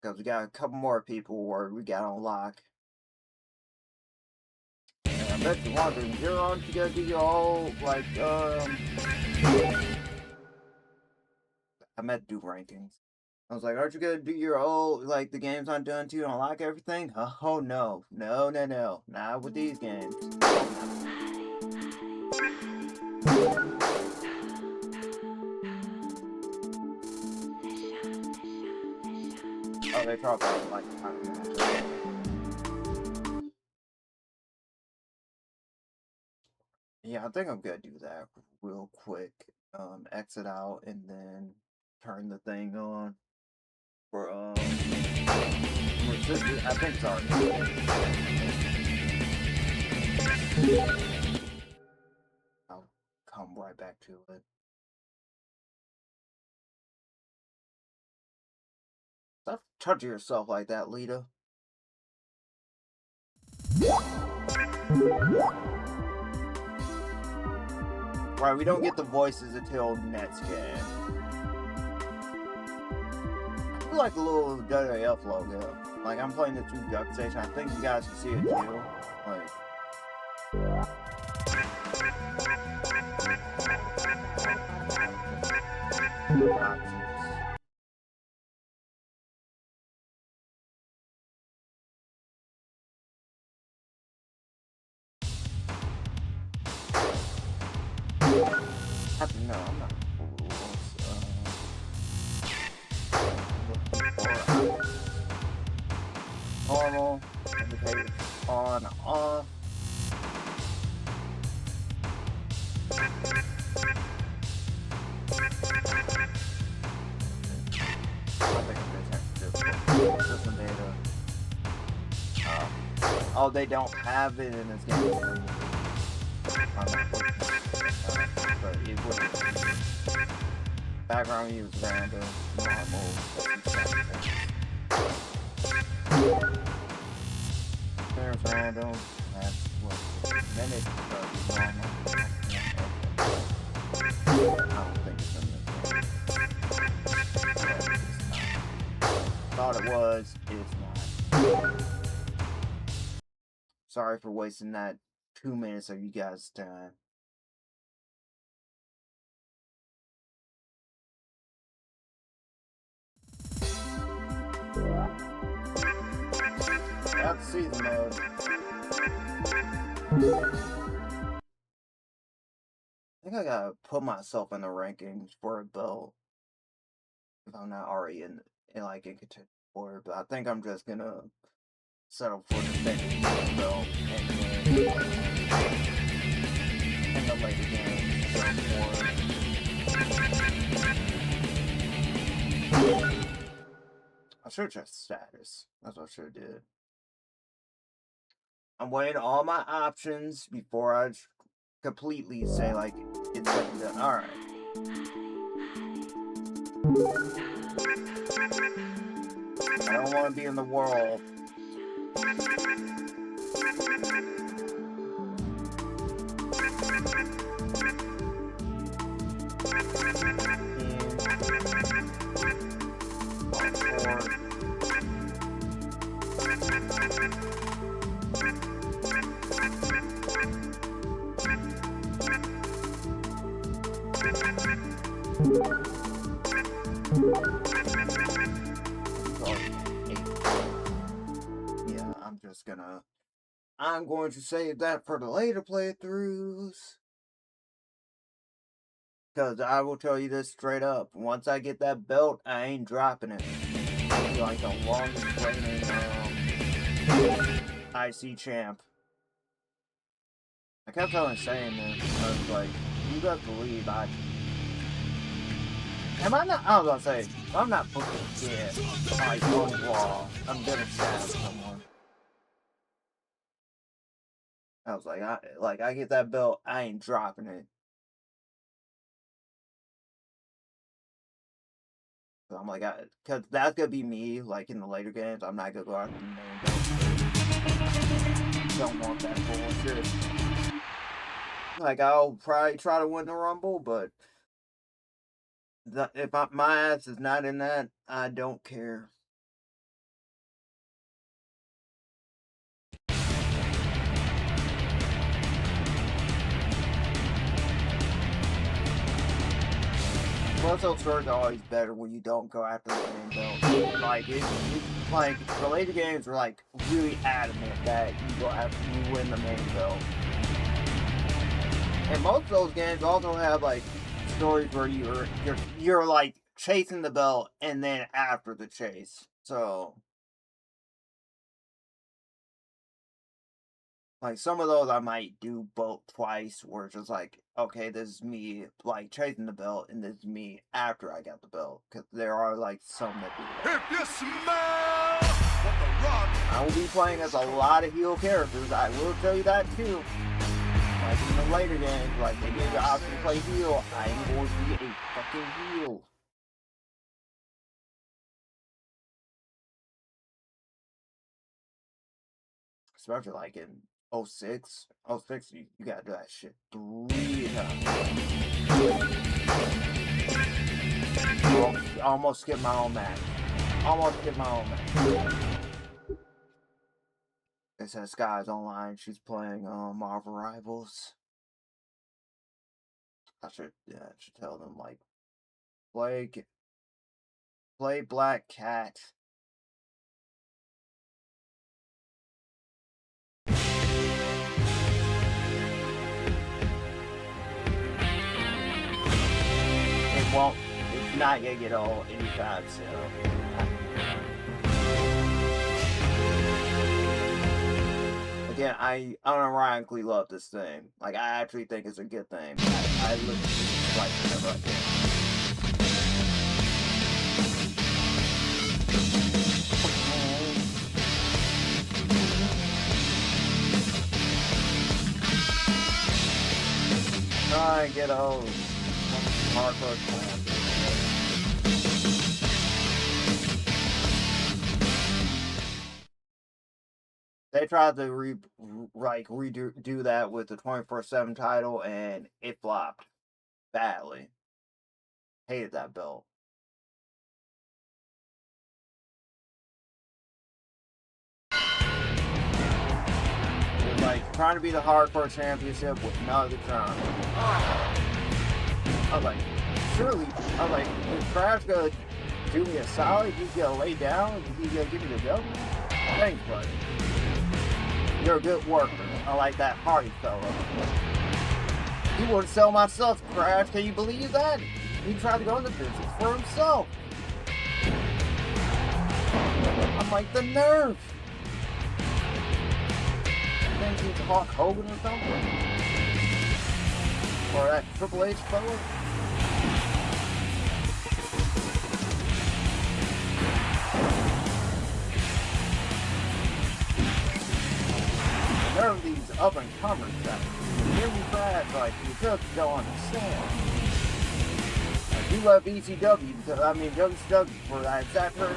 Because we got a couple more people where we got on lock. And I bet you're wondering, aren't you gonna do your whole, like, I meant to do rankings. I was like, aren't you gonna do your whole, like, the games I'm done to unlock everything? Oh, no. No. Not with these games. Oh, they talk about like yeah, I think I'm gonna do that real quick. Exit out and then turn the thing on for I think it's already. I'll come right back to it. Stop touching yourself like that, Lita. Right, we don't get the voices until next game. I feel like a little WAF logo. Like, I'm playing this through Duck Station. I think you guys can see it too. Like... No, I'm not normal, indicator on, off. System data. Oh, they don't have it in this game. But it would background use random, normal, there's random, that's what minute normal. I don't think it's in this game. Thought it was, it's not. Sorry for wasting that 2 minutes of you guys' time. That's season mode. I think I gotta put myself in the rankings for a belt. If I'm not already in contention for it, but I think I'm just gonna settle for the second belt and then in the later games go for it. I should have checked status. That's what I should have did. I'm weighing all my options before I completely say, like, it's done. Alright. I don't want to be in the world. I'm going to save that for the later playthroughs. Because I will tell you this straight up. Once I get that belt, I ain't dropping it. It'll be like the longest reigning IC champ. I kept on saying this. I was like, you got to believe I was gonna say, I'm not booking shit. Like, on Raw. I'm gonna stab someone. I was like, I get that belt, I ain't dropping it. So I'm like, cause that's gonna be me, like, in the later games. I'm not gonna go after the main belt. Don't want that bullshit. Like, I'll probably try to win the Rumble, but if my ass is not in that, I don't care. Plus, those shirts are always better when you don't go after the main belt. Like, like, the later games are, like, really adamant that you win the main belt. And most of those games also have, like, stories where you're like, chasing the belt, and then after the chase. So, like, some of those I might do both twice, where it's just like, okay, this is me, like, chasing the belt, and this is me after I got the belt. Because there are, like, some that do that. If you smell what the rock, I will be playing as a lot of heel characters, I will tell you that, too. Like, in the later games, like, they give you the option to play heel, I am going to be a fucking heel. Especially, like, in 06, you gotta do that shit 3 times. Almost skipped my own match. It says Sky's online. She's playing Marvel Rivals. I should tell them, like, play Black Cat. It's not gonna get old anytime soon. Again, I unironically love this thing. Like, I actually think it's a good thing. I literally like whenever I can. Try and get old. Hardcore plan. They tried to redo that with the 24/7 title, and it flopped badly. Hated that belt. It was like trying to be the hardcore championship with none of the charm. I was like, surely, is Crash gonna do me a solid? He's gonna lay down? He's gonna give me the W? Thanks, buddy. You're a good worker. I like that Hardy fella. He wouldn't sell my stuff, Crash. Can you believe that? He tried to go into business for himself. I'm like, the nerve. You think he's Hulk Hogan or something? Or that Triple H fella? None of these up and comers that hear me crash like you just don't understand. Like, you love ECW because WCW for that exact reason.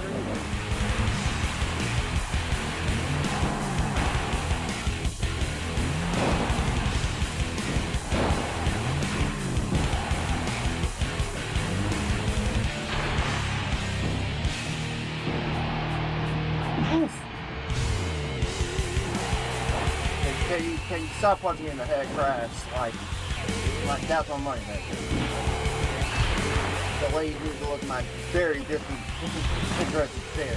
Oof. Can you stop punching me in the head, Crash? Like that's my money maker. The lady needs to look at my very disinterested stare.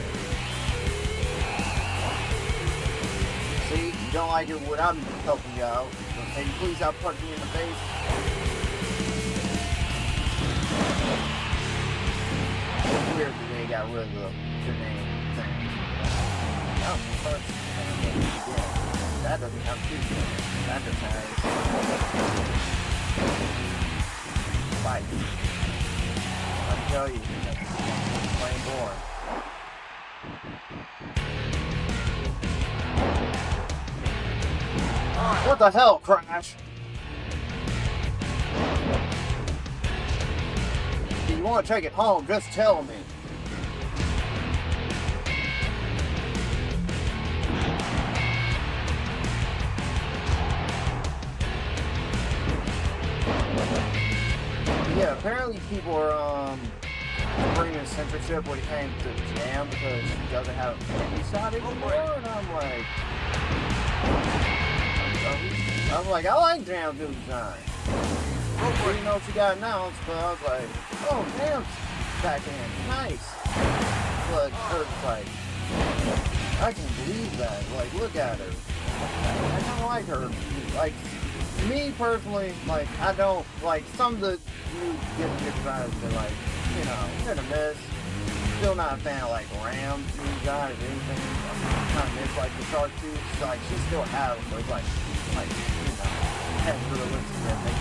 See, you don't like it when I'm helping you out. Can you please stop punching me in the face? It's weird that they got rid of the name thing. That was the first thing. Yeah, that doesn't have two things. That just has fight. Let me tell you, plain boring. What the hell, Crash? If you want to take it home, just tell me. Yeah, apparently people are bringing censorship when it came to Jam because he doesn't have a baby shot anymore, and I'm like, I like Jam's new design. I didn't know she got announced, but I was like, oh, Jam's back in, nice. But Kurt's like, I can believe that. Like, look at her. I don't like her. Like, me personally, like, I don't like some of the new get designs. Been like, you know, hit or miss. Still not a fan of like Ram's new design or anything. I kind of miss like the shark tooth. Like, she still has them, but it's like, you know, has realistic and make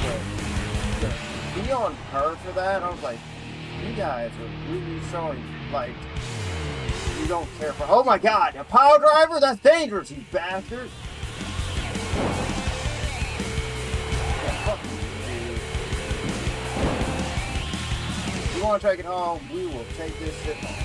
but be on her for that, I was like, you guys are really showing like you don't care for. Oh my god, a pile driver? That's dangerous, you bastard! Yeah, fuck you, dude. If you want to take it home, we will take this shit home.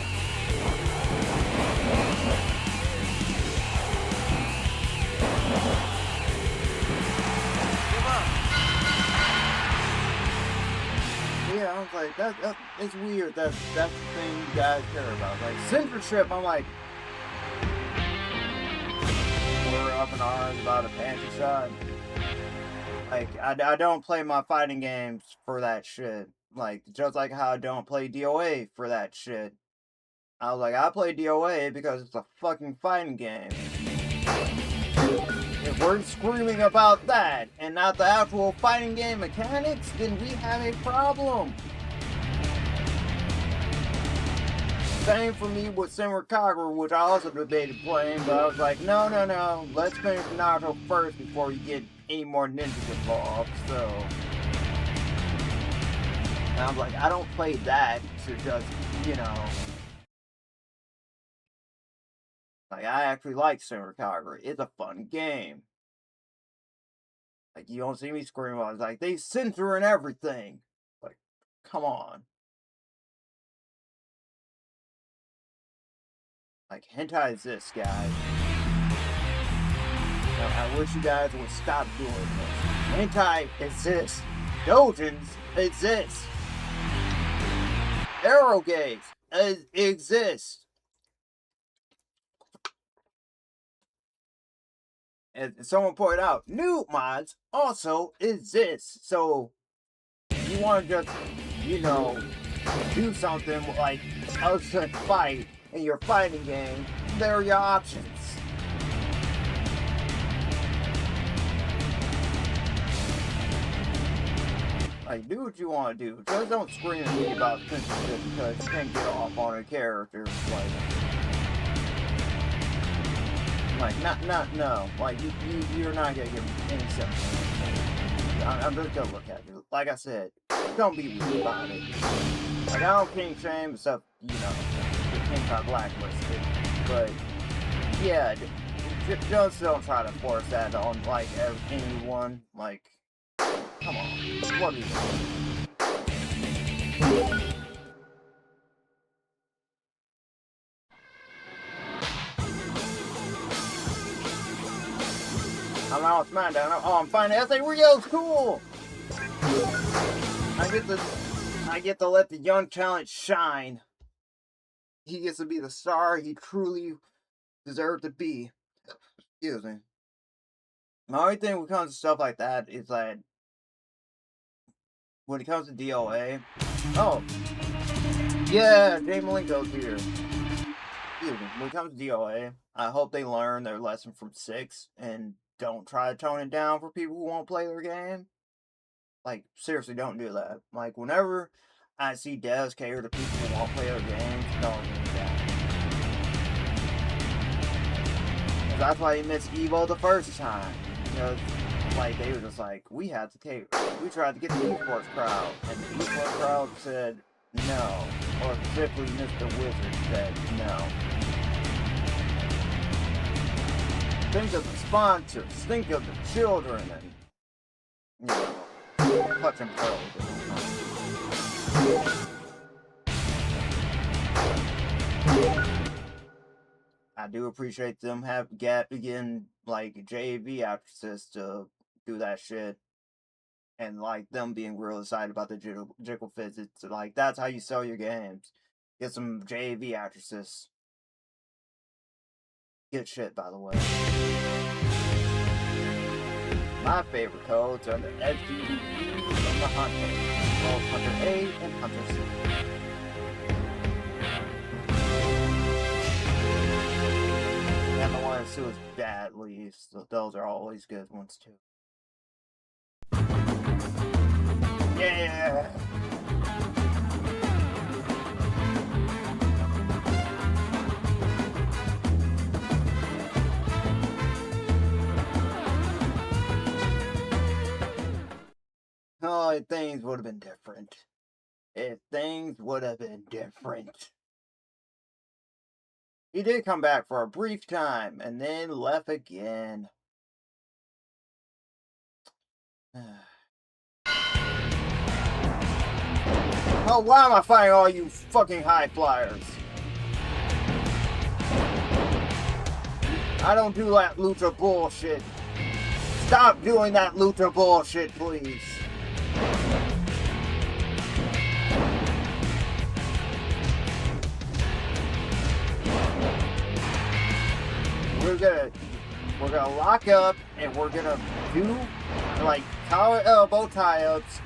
Yeah, I was like, that it's weird. That's the thing you guys care about. Like censorship, I'm like, we're up in arms about a panty shot. Like, I don't play my fighting games for that shit. Like, just like how I don't play DOA for that shit. I was like, I play DOA because it's a fucking fighting game. If we're screaming about that and not the actual fighting game mechanics, then we have a problem. Same for me with Senran Kagura, which I also debated playing, but I was like, no, let's finish Naruto first before we get any more ninjas involved, so. And I'm like, I don't play that to just, you know. Like, I actually like Senran Kagura. It's a fun game. Like, you don't see me screaming. I was like, they censoring everything. Like, come on. Like, hentai exists, guys. Now, I wish you guys would stop doing this. Hentai exists. Dojins exist. Erogays exist. As someone pointed out, new mods also exist. So, you want to just, you know, do something like outside fight in your fighting game, there are your options. Like, do what you want to do. Just don't scream at me about censorship because you can't get off on a character. No. Like, you're not gonna give me any sense. I'm just gonna look at you. Like I said, don't be weird about it. Like, I don't king shame except, you know, the king got blacklisted. But, yeah, just don't try to force that on, like, anyone. Like, come on. What are you doing? I'm out with Smackdown. Oh, I'm finding S.A. Rio's cool! I get to let the young talent shine. He gets to be the star he truly deserves to be. Excuse me. My only thing when it comes to stuff like that is that when it comes to DOA, oh, yeah, Dean Malenko's here. Dude, when it comes to DOA, I hope they learn their lesson from 6 and don't try to tone it down for people who won't play their game. Like, seriously, don't do that. Like, whenever I see devs cater to people who won't play their games, don't do that. That's why he missed Evo the first time. Because, like, they were just like, we had to cater. We tried to get the esports crowd. And the esports crowd said no. Or specifically, Mr. Wizard said no. Think of the sponsors. Think of the children. And, you know, touch and pearl. I do appreciate them getting like JV actresses to do that shit, and like them being real excited about the jiggle fits. It's like that's how you sell your games. Get some JV actresses. Good shit, by the way. My favorite codes are the SDVs from the Hunter, both Hunter A and Hunter C. And the ones who is bad least, those are always good ones too. Yeah! Oh, if things would have been different. If things would have been different. He did come back for a brief time, and then left again. Oh, why am I fighting all you fucking high flyers? I don't do that Lucha bullshit. Stop doing that Lucha bullshit, please. We're gonna lock up and we're gonna do like collar elbow tie-ups,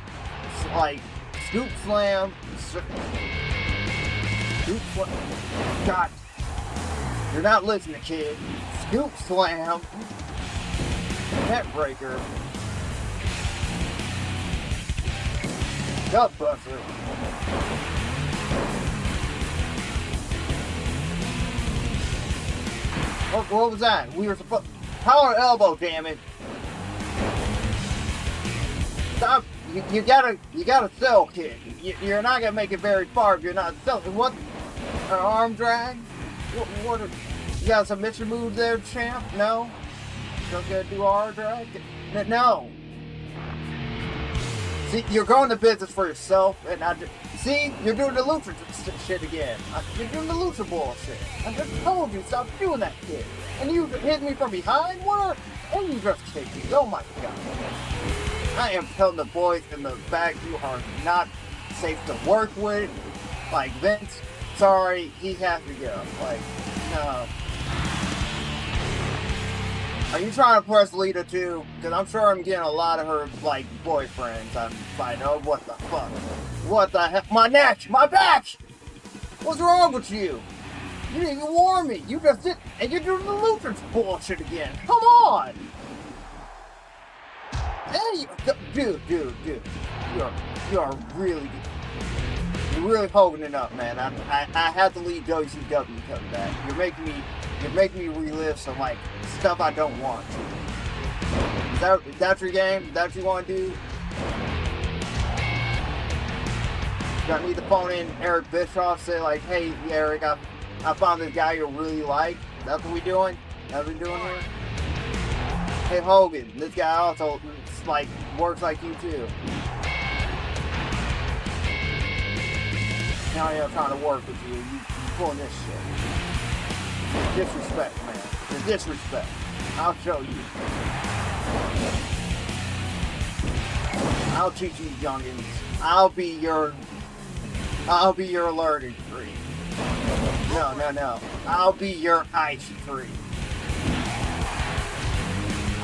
like scoop slam, God, you're not listening, kid. Scoop slam, net breaker, gut buster. What was that? We were supposed power elbow, damn it! Stop! You gotta sell, kid. You're not gonna make it very far if you're not selling. What? An arm drag? What? You got a submission move there, champ? No. Just gonna do arm drag? No. See, you're going to business for yourself, and not just. See, you're doing the Lucha shit again. You're doing the Lucha bullshit. I just told you, stop doing that shit. And you hit me from behind? What? And you just kicked me. Oh my god. I am telling the boys in the back, you are not safe to work with. Like, Vince, sorry, he has to go. Like, no. Are you trying to press Lita too? Because I'm sure I'm getting a lot of her, like, boyfriends. I'm like, oh, what the fuck? What the heck? My neck! My back! What's wrong with you? You didn't even warn me. You just did, and you're doing the Luthers bullshit again. Come on! Hey, dude. You're really, you're really holding it up, man. I had to leave WCW because of that. You're making me relive some like stuff I don't want to. Is that your game? Is that what you want to do? I need to phone in Eric Bischoff, say like, hey Eric, I found this guy you really like. That's what we doing? That's what we doing here? Hey Hogan, this guy also like works like you too. Now I'm trying to work with you. You pulling this shit. Disrespect, man. The disrespect. I'll show you. I'll teach you youngins. I'll be your alerting tree. No. I'll be your ice tree.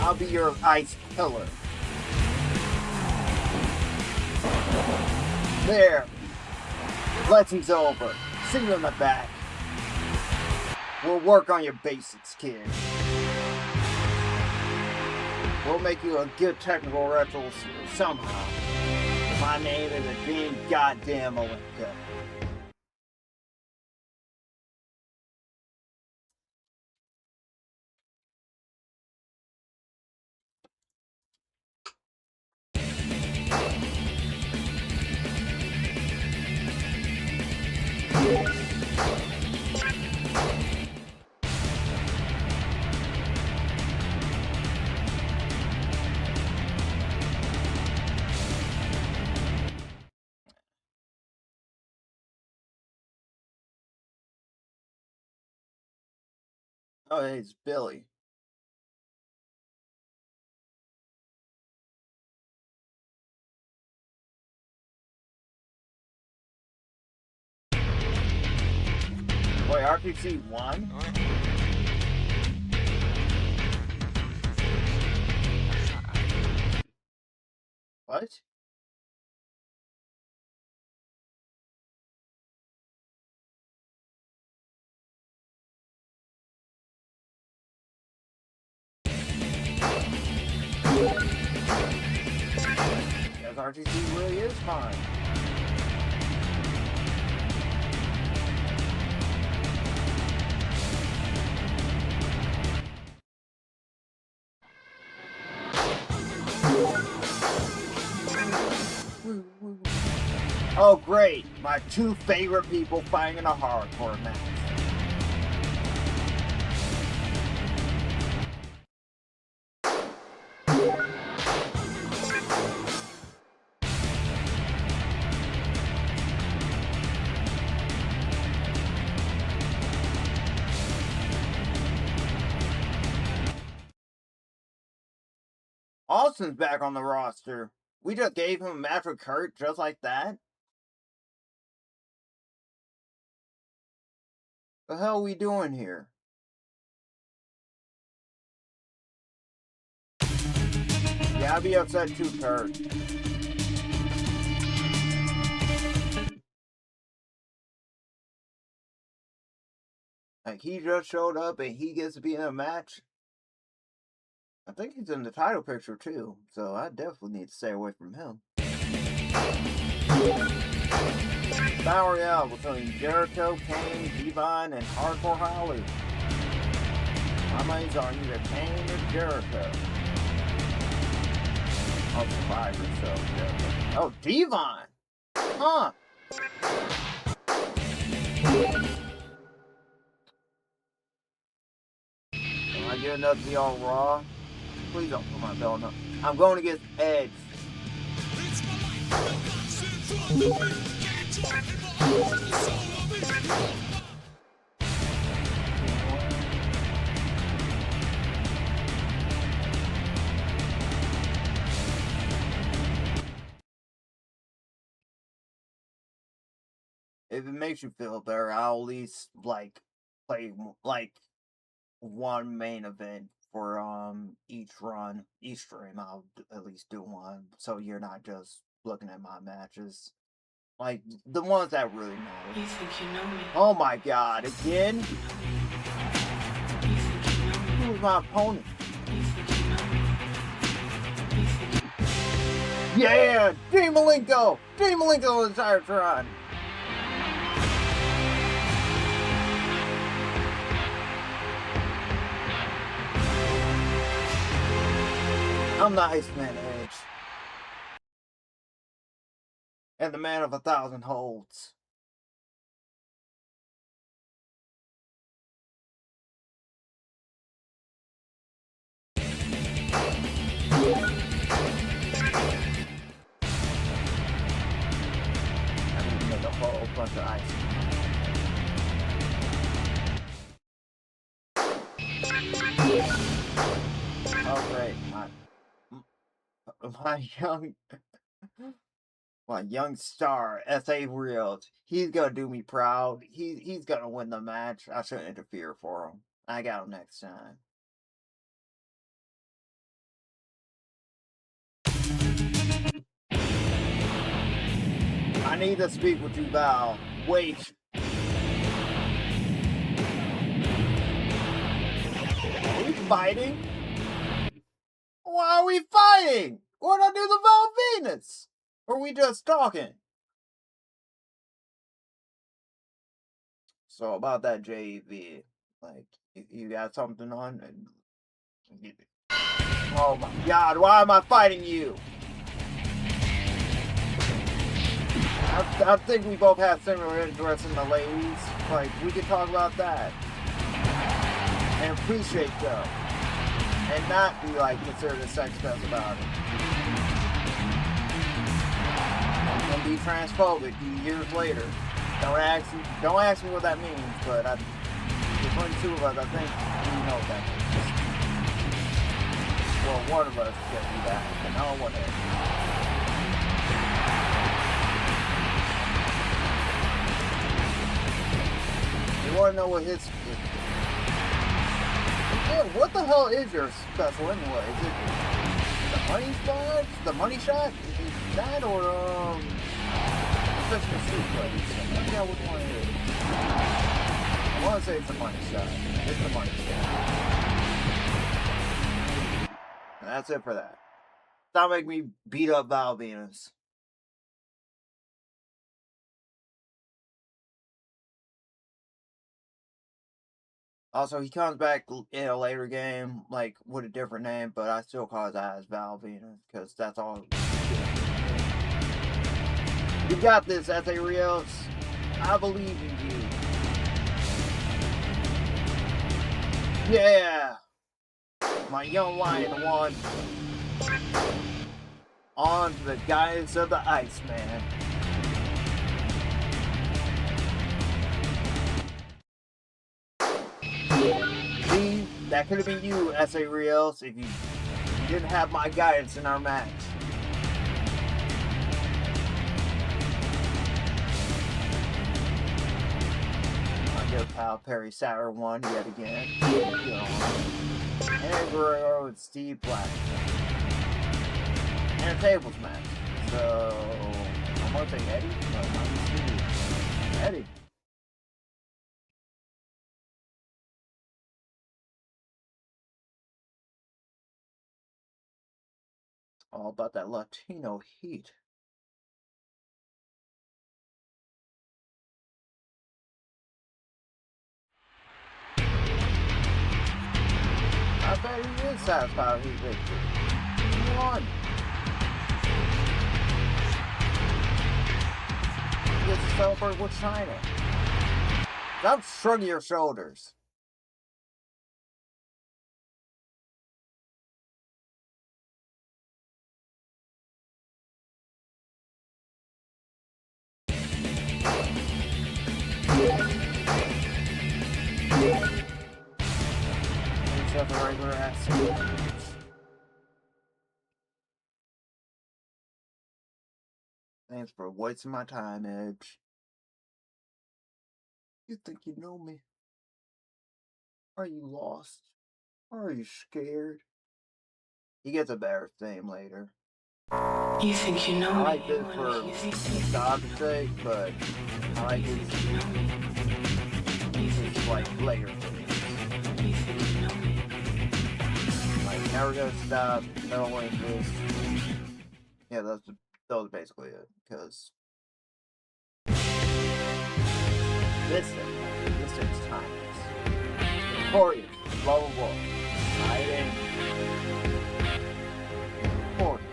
I'll be your ice pillar. There. Lesson's over. See you in the back. We'll work on your basics, kid. We'll make you a good technical wrestler somehow. My name is Dean Goddamn Malenko. Oh, hey, it's Billy. Wait, RPC won? What? Because RTC really is fine. Oh great, my two favorite people fighting in a hardcore match. Austin's back on the roster. We just gave him a match with Kurt just like that? The hell are we doing here? Yeah, I'd be upset too, Kurt. Like, he just showed up and he gets to be in a match? I think he's in the title picture too, so I definitely need to stay away from him. Battle Royale between Jericho, Kane, Devon, and Hardcore Holly. My money's on either Kane or Jericho. Oh, Survivor, so Jericho. Oh, Devon! Huh! Am I good enough to be all raw? Please don't put my belt up. I'm going against Edge. If it makes you feel better, I'll at least play one main event for each stream. I'll at least do one, so you're not just looking at my matches. Like, the ones that really matter. You think you know me? Oh my god, again? Who's my opponent? Yeah! Dean Malenko! Dean Malenko is our run! I'm the Ice Man Edge. And the man of 1,000 holds. I need to make a whole bunch of ice. Oh great, my young star, S.A. Reels. He's gonna do me proud. He's gonna win the match. I shouldn't interfere for him. I got him next time. I need to speak with you, Val. Wait. fighting? Why are we fighting? Why'd I do the Val Venus? Or are we just talking? So about that JV, like, you got something on? Oh my God, why am I fighting you? I think we both have similar interests in the ladies. Like, we could talk about that. And appreciate them. And not be like considered a sex pest about it. And be transphobic years later. Don't ask me what that means, but between the two of us, I think we know what that means. Well, one of us can do that, and I don't want to. You want to know what his... Yeah, what the hell is your special anyway? Is it the money spot? The money shot? Is that or, Christmas soup place? I forget which one it is. I want to say it's the money shot. It's the money shot. And that's it for that. Stop making me beat up Val Venus. Also, he comes back in a later game, like, with a different name, but I still call his eyes Val Venus, because that's all. You got this, S.A. Rios. I believe in you. Yeah! My young lion won. On to the guidance of the Ice Man. See, that could have been you, S.A. Rios, if you didn't have my guidance in our match. My good pal Perry Sauer won yet again. And Guerrero and Steve Black. And a tables match. So, I'm going to say Eddie? No, not Steve. Eddie. All about that Latino heat. I bet he is satisfied with his victory. He won. He gets to celebrate with China. Don't shrug your shoulders. Except the regular ass. Thanks for wasting my time, Edge. You think you know me? Are you lost? Are you scared? He gets a better theme later. You think you know me? I like this for God's sake, but I like his like later things. You think you know me? Like never gonna stop, no interest. Yeah, that was basically it. Because this thing's timeless. Victorious, blah blah blah. Fighting. Victorious.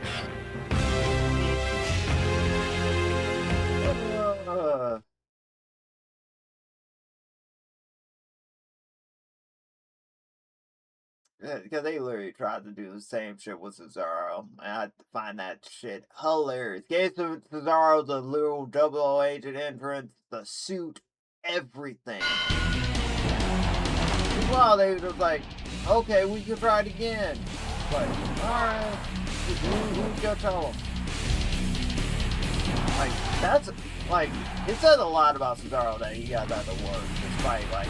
Because they literally tried to do the same shit with Cesaro, and I find that shit hilarious. Gave Cesaro the little 00 agent entrance, the suit, everything. Well, they were just like, okay, we can try it again. Like, alright, who's gonna tell them? Like, that's, like, it says a lot about Cesaro that he got that to work, despite, like,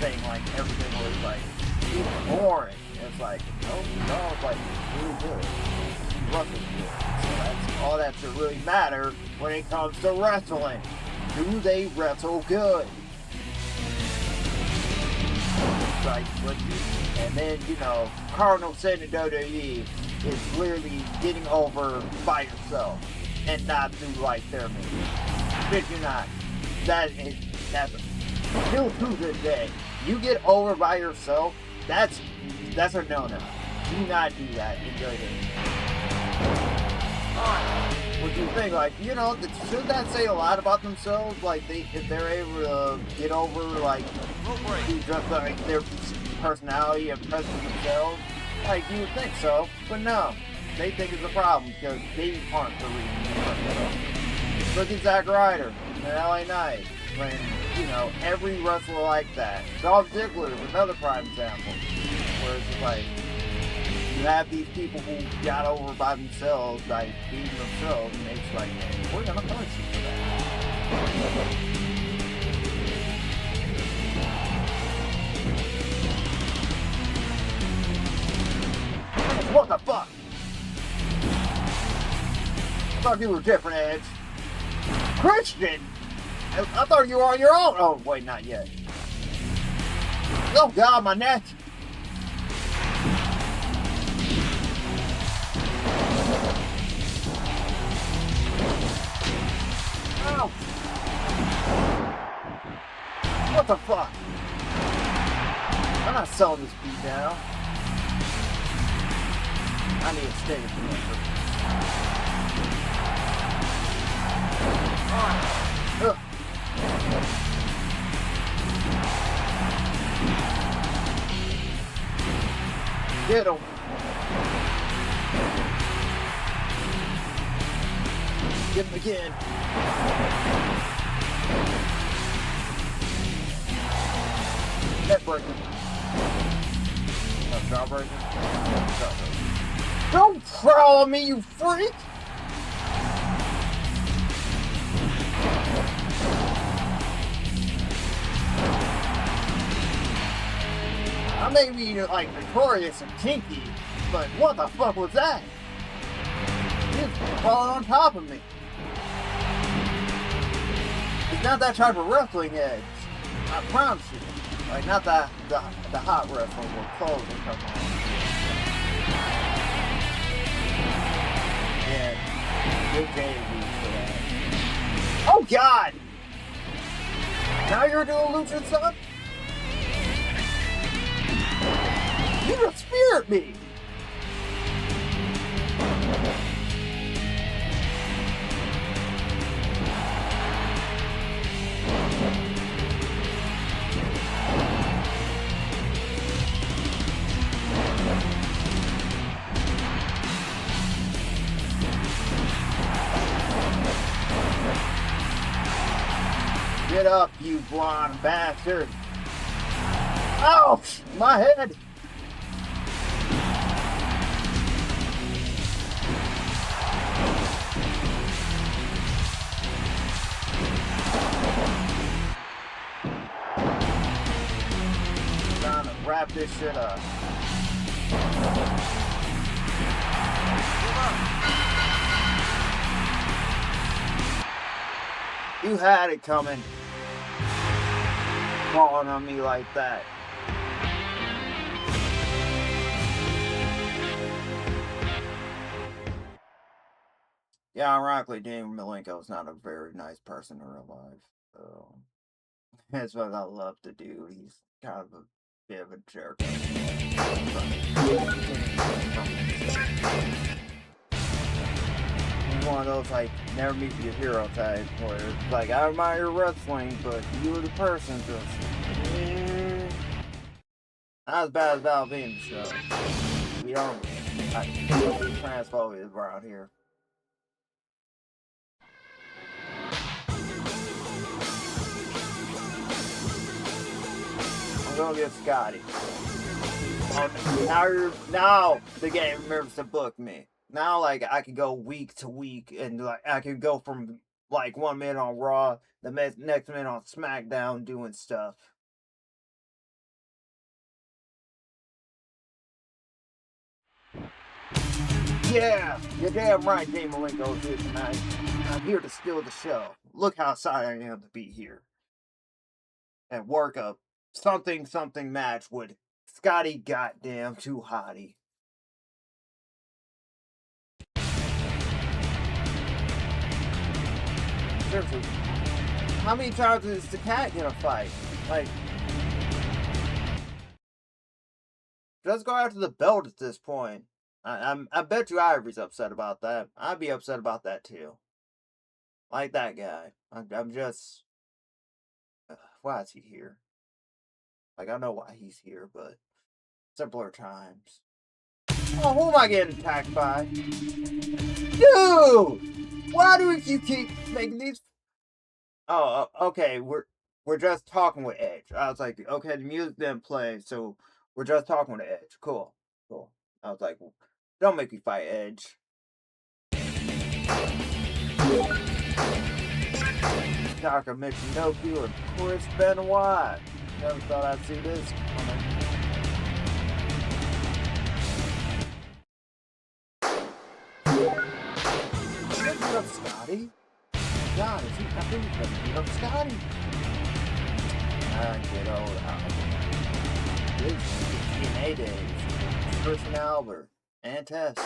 saying, like, everything was, like, boring. It's like, no, it's like, really good. Wrestling's good. So that's all that should really matter when it comes to wrestling. Do they wrestle good? like, and then, you know, Cardinal Sin in WWE is literally getting over by yourself and not through, like, their moves. Did you not? That's still to this day. You get over by yourself, that's a no-no. Do not do that in WWE. What do you think? Like, you know, should that say a lot about themselves? Like, if they're able to get over, like, just like their personality and presence themselves? Like, you would think so, but no. They think it's a problem because they aren't the reason. Look at Zack Ryder in LA Knight. When, you know, every wrestler like that. Dolph Ziggler is another prime example. Where it's like, you have these people who got over by themselves, like beating themselves, and it's like, we're gonna punish you for that. What the fuck? I thought you were different, Edge. Christian! I thought you were on your own. Oh, wait, not yet. Oh, God, my neck. Ow. What the fuck? I'm not selling this beat down. I need a steak. Ugh. Get him. Get him again. Neck breaker. Jaw breaker. Don't prowl on me, you freak! I may be like victorious and kinky, but what the fuck was that? He's crawling on top of me. It's not that type of wrestling, Edge. I promise you. Like, not the hot wrestling where clothes will come on. Yeah, good game for that. Oh God! Now you're doing lucha stuff? You just speared me! Get up, you blonde bastard! Ouch! My head! Time to wrap this shit up. You had it coming. Falling on me like that. Yeah, ironically, Dean Malenko is not a very nice person in real life. So that's what I love to do. He's kind of a bit of a jerk. He's one of those, like, never meet your hero type, where it's like, I admire wrestling, but you the person just, not as bad as Val Venus show. We don't transphobia around here. I'm gonna get Scotty. Now the game remembers to book me. Now, like, I can go week to week, and like I can go from like 1 minute on Raw, the next minute on Smackdown, doing stuff. Yeah, you're damn right, Dean Malenko is here tonight. I'm here to steal the show. Look how excited I am to be here and work a something match with Scotty goddamn too hottie. Seriously, how many times is the cat gonna fight? Like, just go after the belt at this point. I bet you Ivory's upset about that. I'd be upset about that too. Like that guy. I'm just. Why is he here? Like, I know why he's here, but simpler times. Oh, who am I getting attacked by? Dude! Why do you keep making these? Oh, okay. We're just talking with Edge. I was like, okay, the music didn't play, so we're just talking with Edge. Cool. I was like, don't make me fight Edge. Dr. Michinoku and Chris Benoit. Never thought I'd see this coming. Beat up Scotty? God, is he ever gonna beat up Scotty? I get old out. This is TNA days. Chris and Albert. And Tess.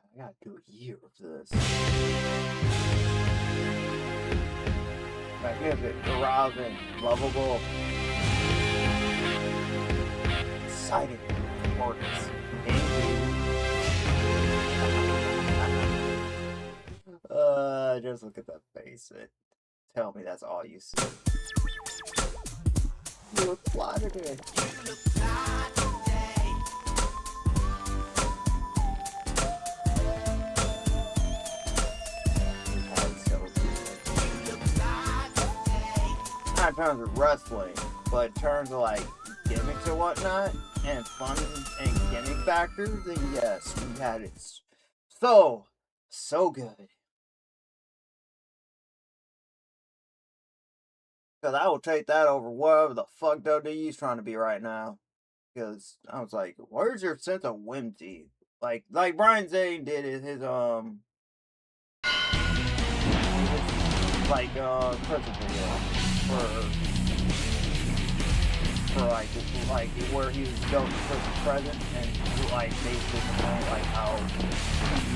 I gotta do a year of this. Magnificent, arousing, lovable, exciting, gorgeous, angry. Just look at that face. Tell me that's all you see. You look fly today. Not in terms of wrestling, but in terms of like gimmicks or whatnot, and fun and gimmick factors, then yes, we had it so good. Because I will take that over whatever the fuck WWE's trying to be right now. Because I was like, where's your sense of whimsy? Like Brian Zane did his present video for like where he was going to prison present and like basically like how he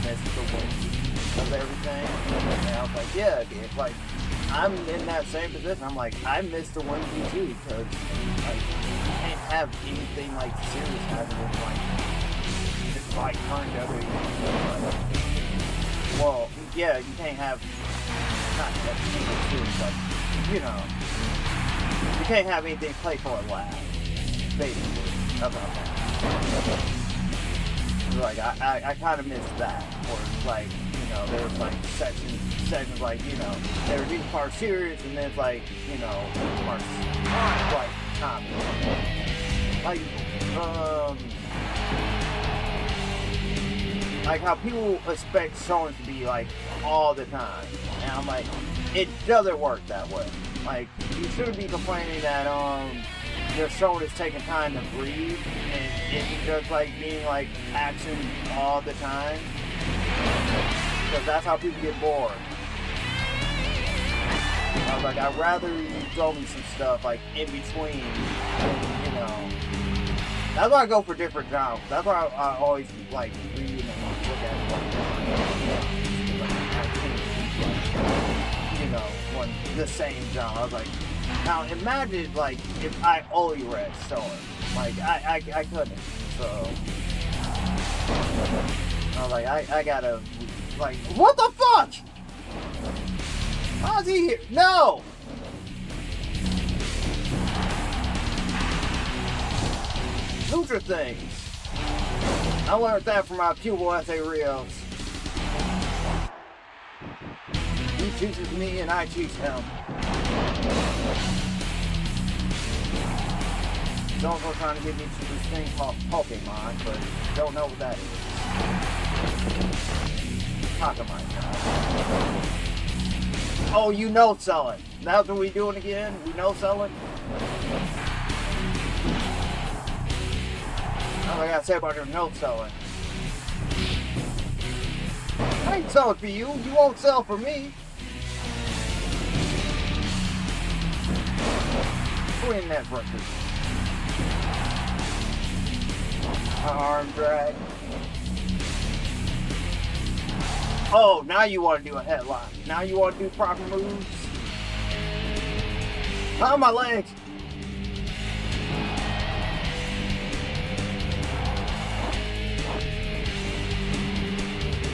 missed the whimsy of everything. And I was like, yeah, it's like I'm in that same position. I'm like, I miss the whimsy too, because like you can't have anything like serious happening like like current WWE. Well, yeah, you can't have not that serious, but you know, you can't have anything playful and laugh. Basically, about that. Like I kind of miss that, where it's like, you know, there's like sections like, you know, there's these parts serious and then it's like, you know, parts like comedy. Like how people expect showings to be like all the time, and I'm like, it doesn't work that way. Like, you shouldn't be complaining that your showing is taking time to breathe and it's just like being like action all the time, because that's how people get bored. I was like, I'd rather you throw me some stuff like in between, you know. That's why I go for different genres. That's why I always like read and look at you know, the same genre. I was like, now imagine like if I only read story. Like I couldn't. So I was like, I gotta like, what the fuck? How's he here? No! Lucha things. I learned that from my pupil S.A. Rios. He teaches me and I teach him. He's also trying to get me to this thing called Pokemon, but don't know what that is. talking about that. Oh, you know selling. That's what we doing again? We know selling? All I gotta say about your no selling. I ain't selling for you. You won't sell for me. Quit that record. Arm drag. Oh, now you want to do a headlock. Now you want to do proper moves. Oh, my legs.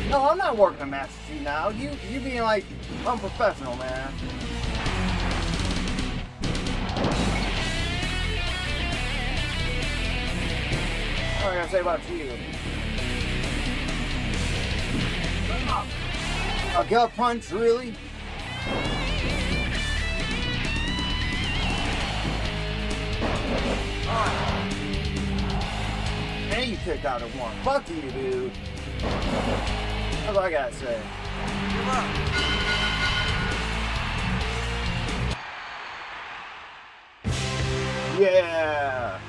No, I'm not working a match with you now. You being like unprofessional, man. What am I gonna say about you? A gut punch, really? And you kicked out of one. Fuck you, dude. That's all I gotta say. Give up. Yeah.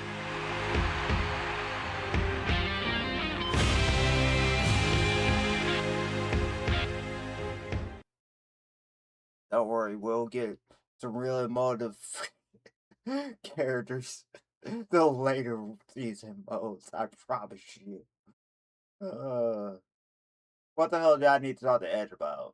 Don't worry, we'll get some real emotive characters the later season modes, I promise you. What the hell do I need to talk to Edge about?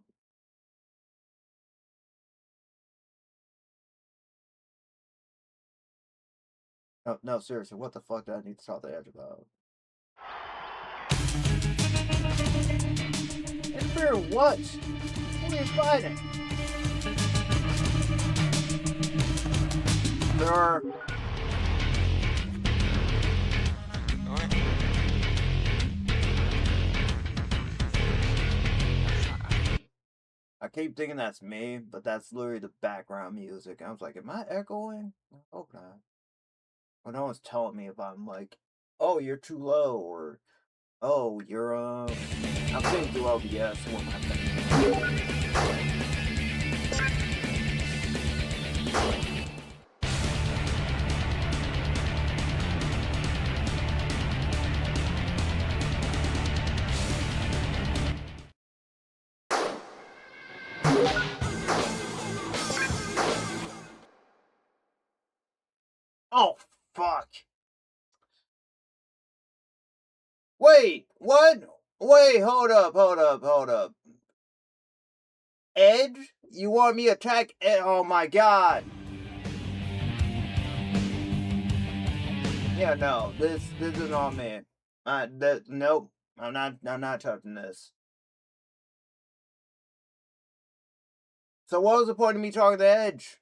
No, seriously, what the fuck do I need to talk to Edge about? Interfere with what? Who are you fighting? There are... I keep thinking that's me, but that's literally the background music. I was like, am I echoing? I hope not. Well, no one's telling me if I'm like, oh, you're too low, or oh, you're I'm sitting too low, but yeah, that's what my thing. Oh, fuck. Wait, what? Wait, hold up. Edge? You want me to attack Edge? Oh my god. Yeah, no, this is on me. Nope. I'm not touching this. So what was the point of me talking to Edge?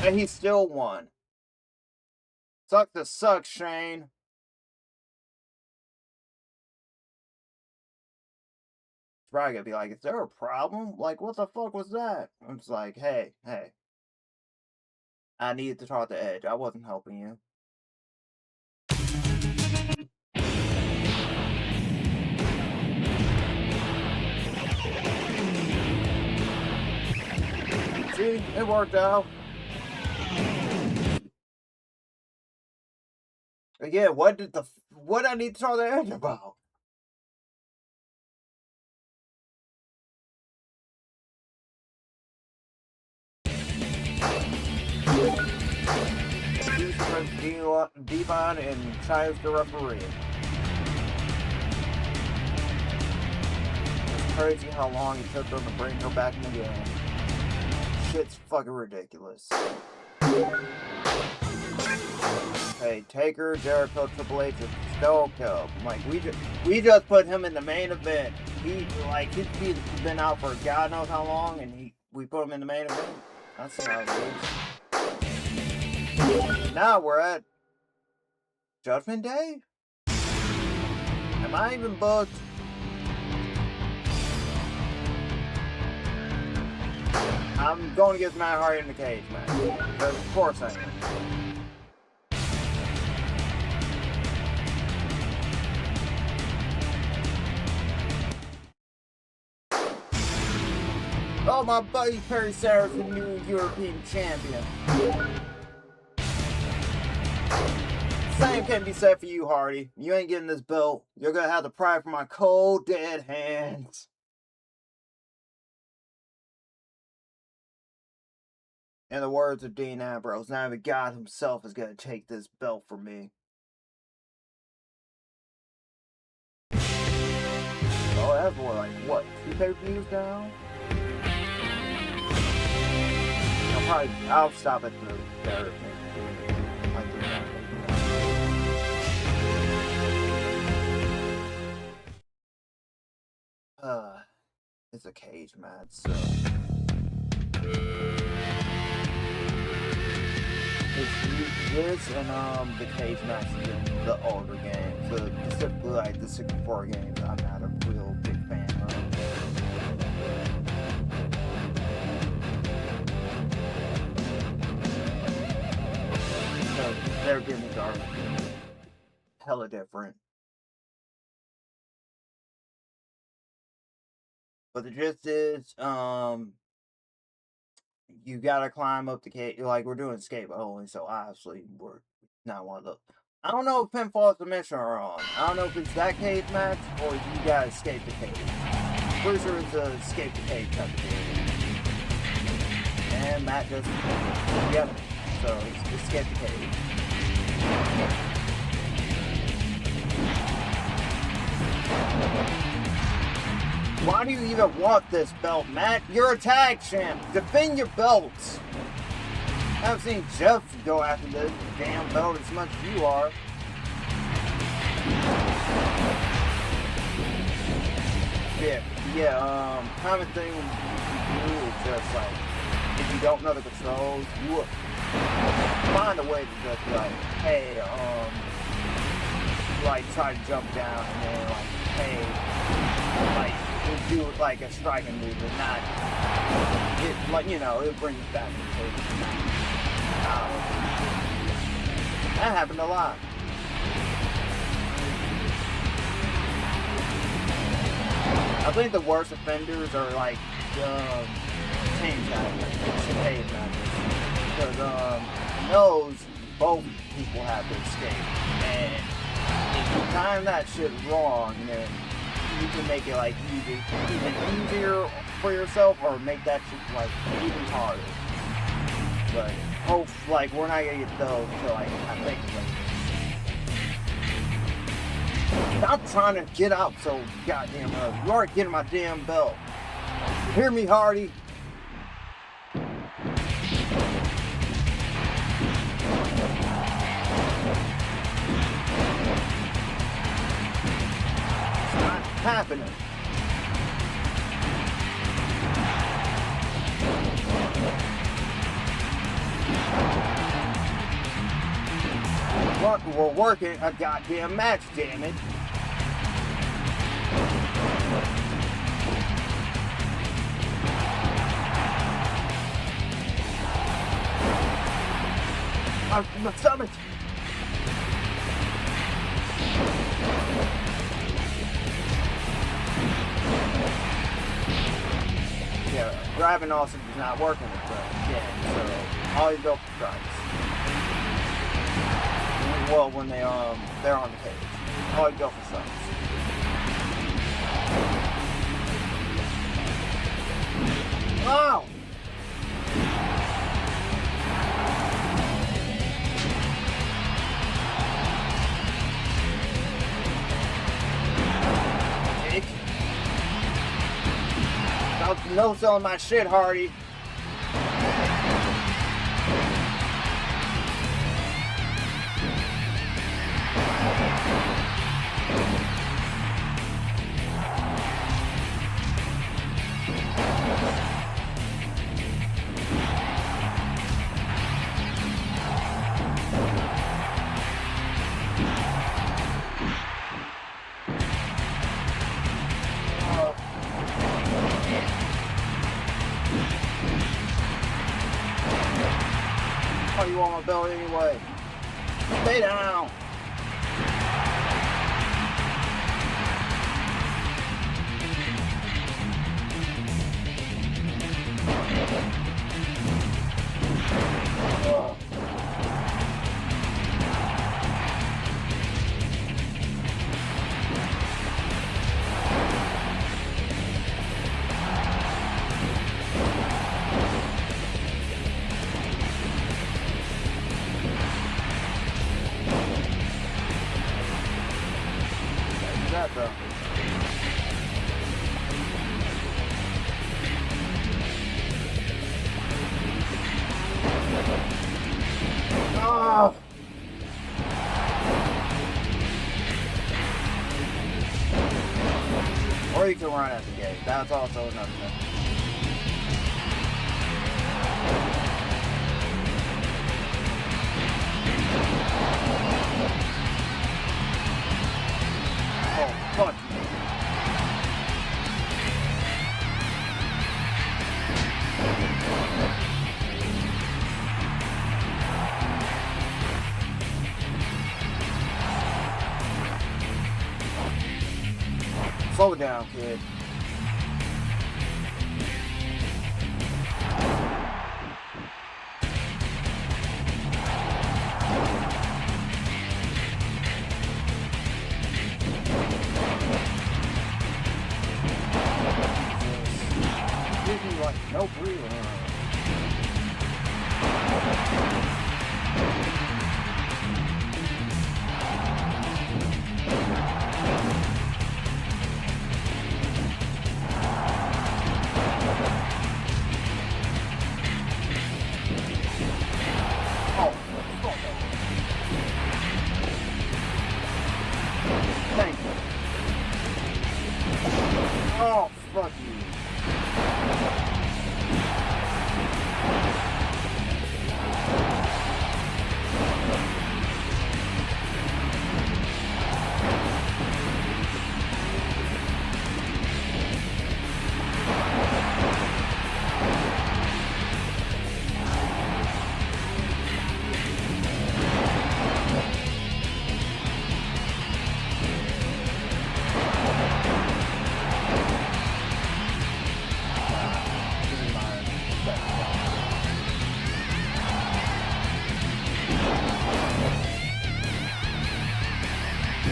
And he still won. Suck to suck, Shane. It's probably gonna be like, is there a problem? Like, what the fuck was that? I'm just like, hey. I needed to talk to Edge. I wasn't helping you. See, it worked out. Again, what I need to talk to Edge about? Devon and Child's the referee. It's crazy how long it took them to bring her back in the game. Shit's fucking ridiculous. Hey, Taker, Jericho, Triple H, and Stone Cold. Like, we just put him in the main event. He's been out for God knows how long, and we put him in the main event. That's how it is. Now we're at Judgment Day? Am I even booked? I'm going against Matt Hardy in the cage match. Because of course I am. Oh, my buddy Perry Sarah's the new European champion. Same can be said for you, Hardy. You ain't getting this belt. You're gonna have to pry from my cold, dead hands. In the words of Dean Ambrose, not even God himself is gonna take this belt from me. Oh, that's more like, what, 2 pay-per-views down? I'll stop at the third. It's a cage match, so it's this and the cage match in the older games, specifically like the 64 games. I'm not a real big fan of. Their gimmicks are hella different. But the gist is, you gotta climb up the cage. Like, we're doing escape only, so obviously we're not one of those. I don't know if pinfall submission are on. I don't know if it's that cage match or you gotta escape the cage. Pretty sure it's a escape the cage type of thing. And Matt just together. So it's escape the cage. Why do you even want this belt, Matt? You're a tag champ. Defend your belts. I haven't seen Jeff go after this damn belt as much as you are. Common thing you do is just like, if you don't know the controls, you will find a way to just be like, hey, like try to jump down and then like, hey, like do like a striking move and not it, like, you know, it brings back the table. That happened a lot. I think the worst offenders are like team matches, because those both people have to escape, and if you time that shit wrong, then you can make it like even easier for yourself, or make that shit like even harder. But hope like we're not gonna get those until like I think stop trying to get out so goddamn early. You already getting my damn belt. Hear me, Hardy? It's not happening. Look, we're working a goddamn match, damn it. My stomach. Yeah, grabbing also is not working with that. Yeah, so always go for strikes. Well, when they're on the cage, always go for strikes. Wow. No selling my shit, Hardy. you want my belt anyway? Stay down. That though. Oh. Or you can run at the gate. That's also another thing. Oh, fuck. Slow it down, kid. Gives me like no breathing. Oh, fuck. Thank you. Oh, fuck you.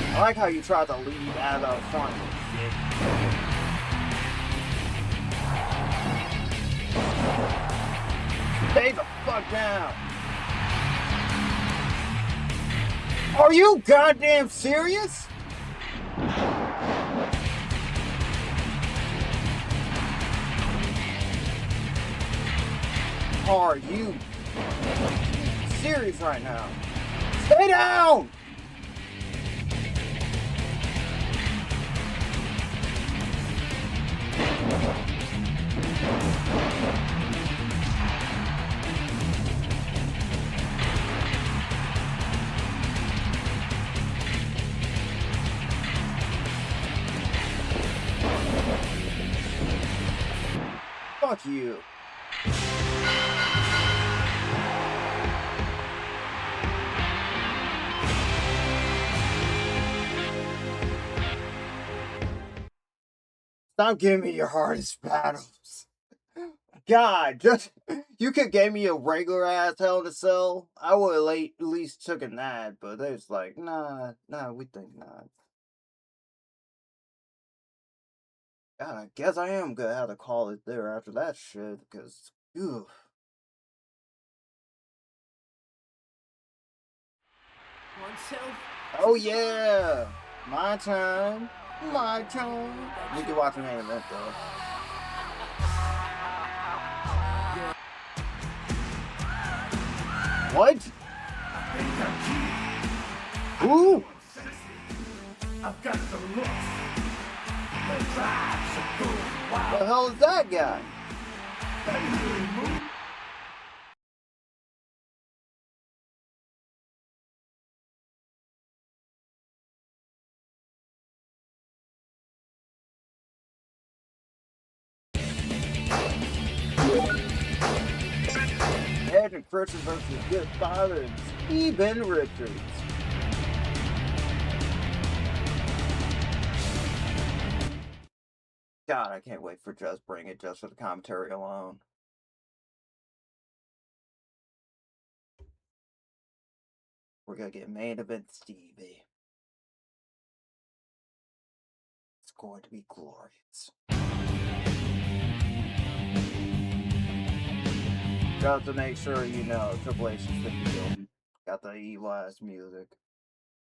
I like how you tried to lead out of front. Stay the fuck down. Are you goddamn serious? Are you serious right now? Stay down! Fuck you. Stop giving me your hardest battles. God, just you could give me a regular ass Hell in a Cell. I would have at least taken that, but it's like, nah, we think not. God, I guess I am gonna have to call it there after that shit, because, ugh. Oh yeah! My time. My turn. We can watch the main event though. What? Who? I've got the look. The drive's a good wild. What the hell is that guy? Imagine Christian versus Good Father and Steven Richards. God, I can't wait for Just Bring It just for the commentary alone. We're gonna get main event Stevie. It's going to be glorious. Just to make sure you know, Triple H is the heel. Got the evil ass music.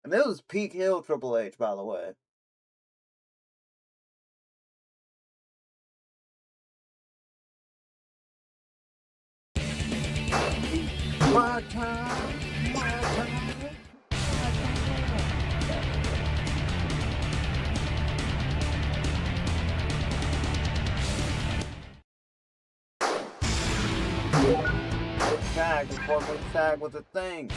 And this was peak heel Triple H, by the way. My time, my time. Tag, the corporate tag was a thing.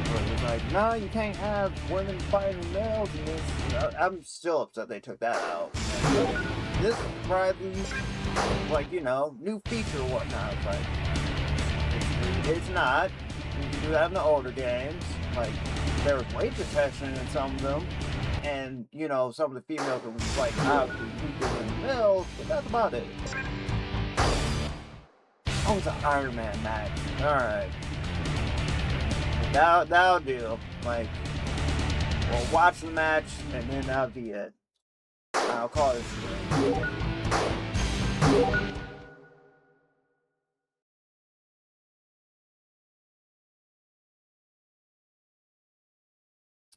But it was like, no, you can't have women fighting males in this. I'm still upset they took that out. This is probably, like, you know, new feature or whatnot. Like, it's not. You do have the older games. Like, there was weight protection in some of them. And, you know, some of the females were like, obviously weaker than the males, but that's about it. Oh, it's an Iron Man match. Alright. That'll do. Like, we'll watch the match, and then that'll be it. I'll call it straight.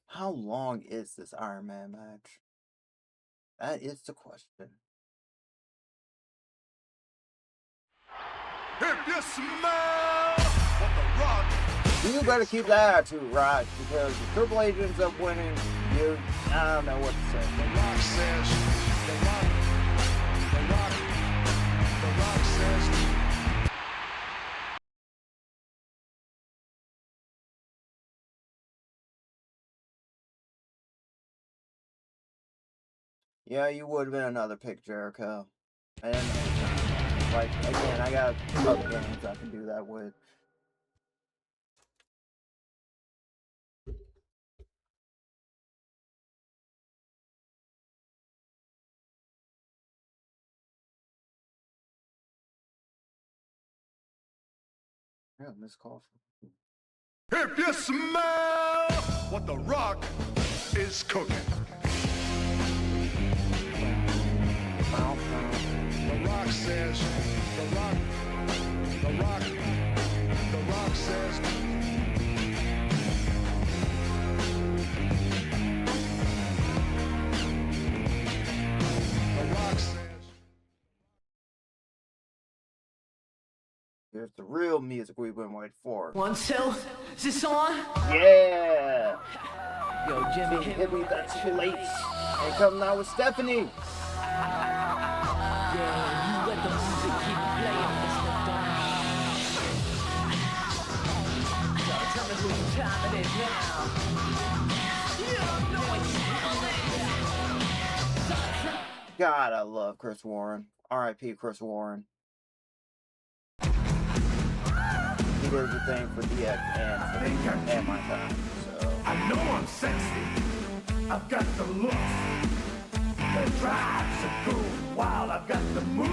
How long is this Iron Man match? That is the question. If you smell what the Rock, You better keep that attitude right, because if Triple H ends up winning, I don't know what to say. the Rock says, the Rock says. Yeah, you would have been another pick, Jericho. And like, again, I got other games I can do that with. Yeah, missed call. If you smell what the Rock is cooking. The Rock says, the Rock says. The Rock says. Here's the real music we've been waiting for. 1, 2, is this on? Yeah! Yo, Jimmy, Hit me that too late. And coming out with Stephanie. yeah, you let the music keep playing, Mr. Don. Yo, tell me whose time it is now. You know it's God, I love Chris Warren. R.I.P. Chris Warren. He did the thing for DX and my time. So I know I'm sexy. I've got the looks. The drive's a cool. Wild, I've got the move.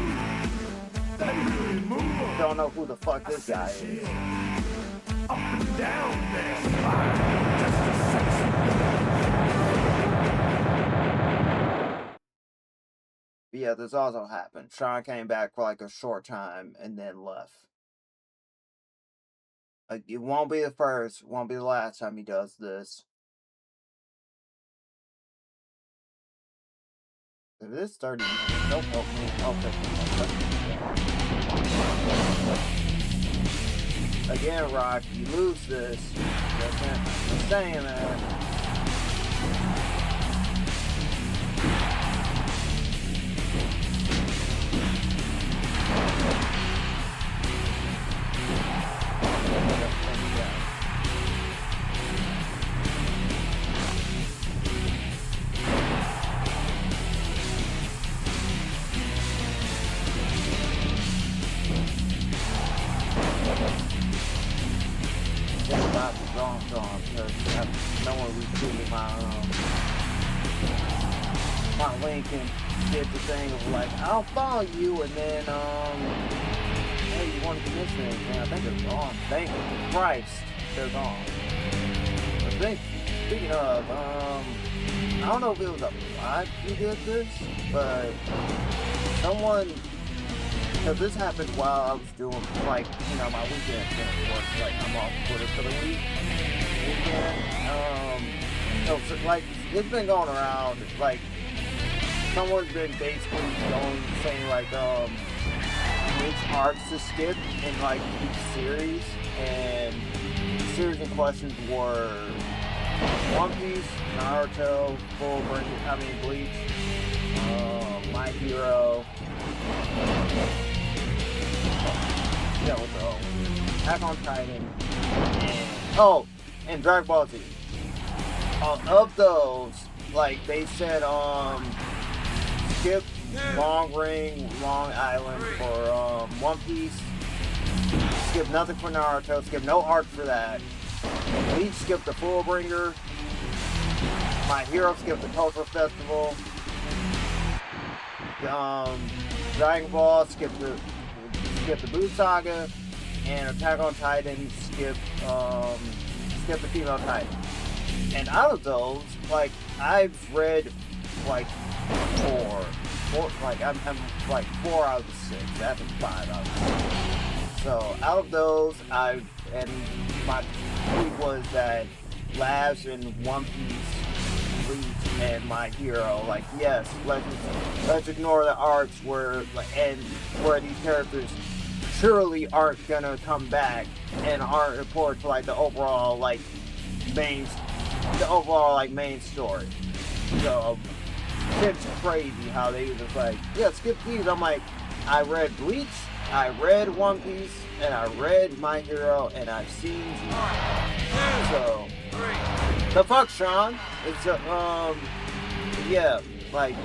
That really move. don't know who the fuck this guy is. Up and down there. Just a sexy. But yeah, this also happened. Sean came back for like a short time and then left. Like, it won't be the first, won't be the last time he does this. If this 30 minutes, don't help me. Okay. Again, Rock, you lose this. I'm saying that. Link and did the thing of like, I'll follow you, and then hey, you want to do this thing? Man, I think they're gone. Thank Christ, they're gone. But speaking of, I don't know if it was a bot who did this, but someone, because this happened while I was doing, like, you know, my weekend thing, of course, like, I'm off Twitter for the weekend, so, like, it's been going around, like, someone's been basically saying, like, which arcs to skip in, like, each series, and the series in questions were One Piece, Naruto, Bleach, My Hero, Attack on Titan, and Dragon Ball Z. Of those, like, they said, skip Long Ring, Long Island for One Piece, skip nothing for Naruto, skip no arc for that. Bleach skipped the Fullbringer. My Hero skipped the Cultural Festival. Dragon Ball skipped the Buu Saga, and Attack on Titan skipped the Female Titan. And out of those, like, I've read like four, like I'm like 4 out of the 6. That's 5 out of the 6. So out of those, and my tweet was that Labs and One Piece, Bleach, and My Hero, like, yes, let's ignore the arcs where these characters surely aren't gonna come back and aren't important to like the overall main story. So it's crazy how they just like, yeah, skip these. I'm like, I read Bleach, I read One Piece, and I read My Hero, and I've seen Z. So the fuck, Sean? It's yeah, like,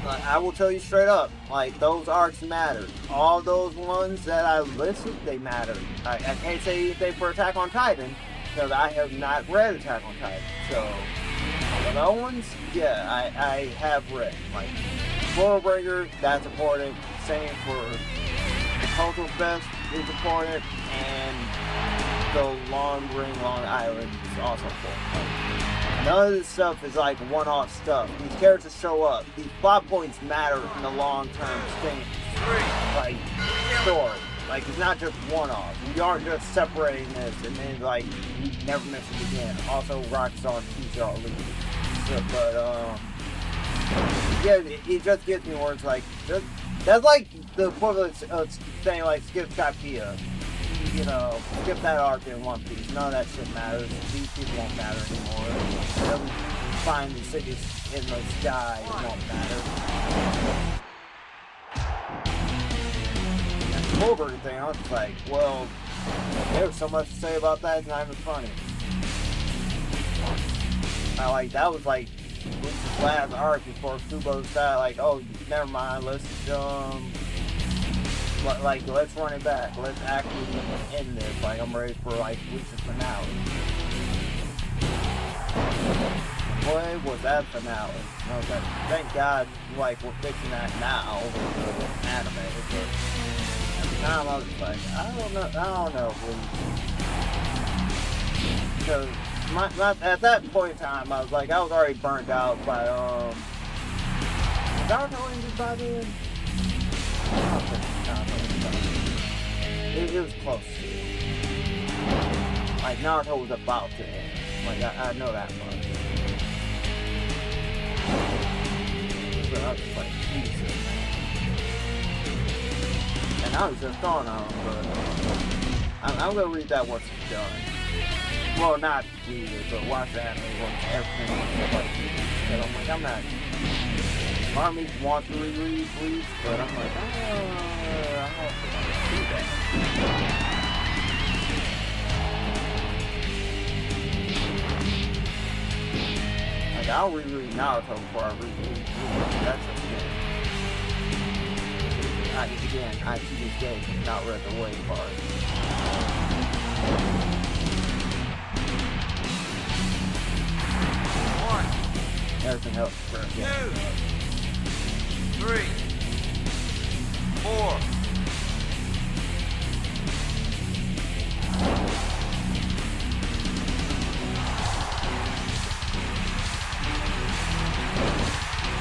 I will tell you straight up, like, those arcs matter. All those ones that I listed, they matter. I can't say anything for Attack on Titan, because I have not read Attack on Titan. So, the other ones, yeah, I have read. Like, Fullbringer, that's important. Same for the Cultural Fest is important, and the Long Ring, Long Island is also important. None of this stuff is like one-off stuff. These characters show up. These plot points matter in the long-term thing, like, story. Like, it's not just one-off. We aren't just separating this and then, like, we never mention it again. Also, Rockstar Teacher Elite. So, but, yeah, it just gets me where it's like, that's like the equivalent of saying, like, skip Skypiea. You know, skip that arc in One Piece. None of that shit matters. These people won't matter anymore. They'll find the cities in the sky. It won't matter. And the Goldberg thing, I was just like, well, there's so much to say about that, it's not even funny. That was like Bleach's last arc before Kubo decided, like, oh, never mind, let's run it back. Let's actually end this. Like, I'm ready for, like, Bleach's finale. Boy, was that finale. I was like, thank God, like, we're fixing that now with the anime. But at the time, I was like, I don't know, Bleach. Because at that point in time, I was like, I was already burnt out by, Naruto ended by then? It was close. Like, Naruto was about to end. Like, I know that much. So I was just like, Jesus. And I was just on but I'm gonna read that once it's done. Well, not read it, but watch the anime once everything is like, because I'm like, I'm not. Part of me wants to reread Bleach, but I'm like, I don't think I'm gonna do that. Like, I'll reread Naruto before I reread Bleach. That's a thing. Again, I to this day have not read the way part. Everything else is very good. 3, 4.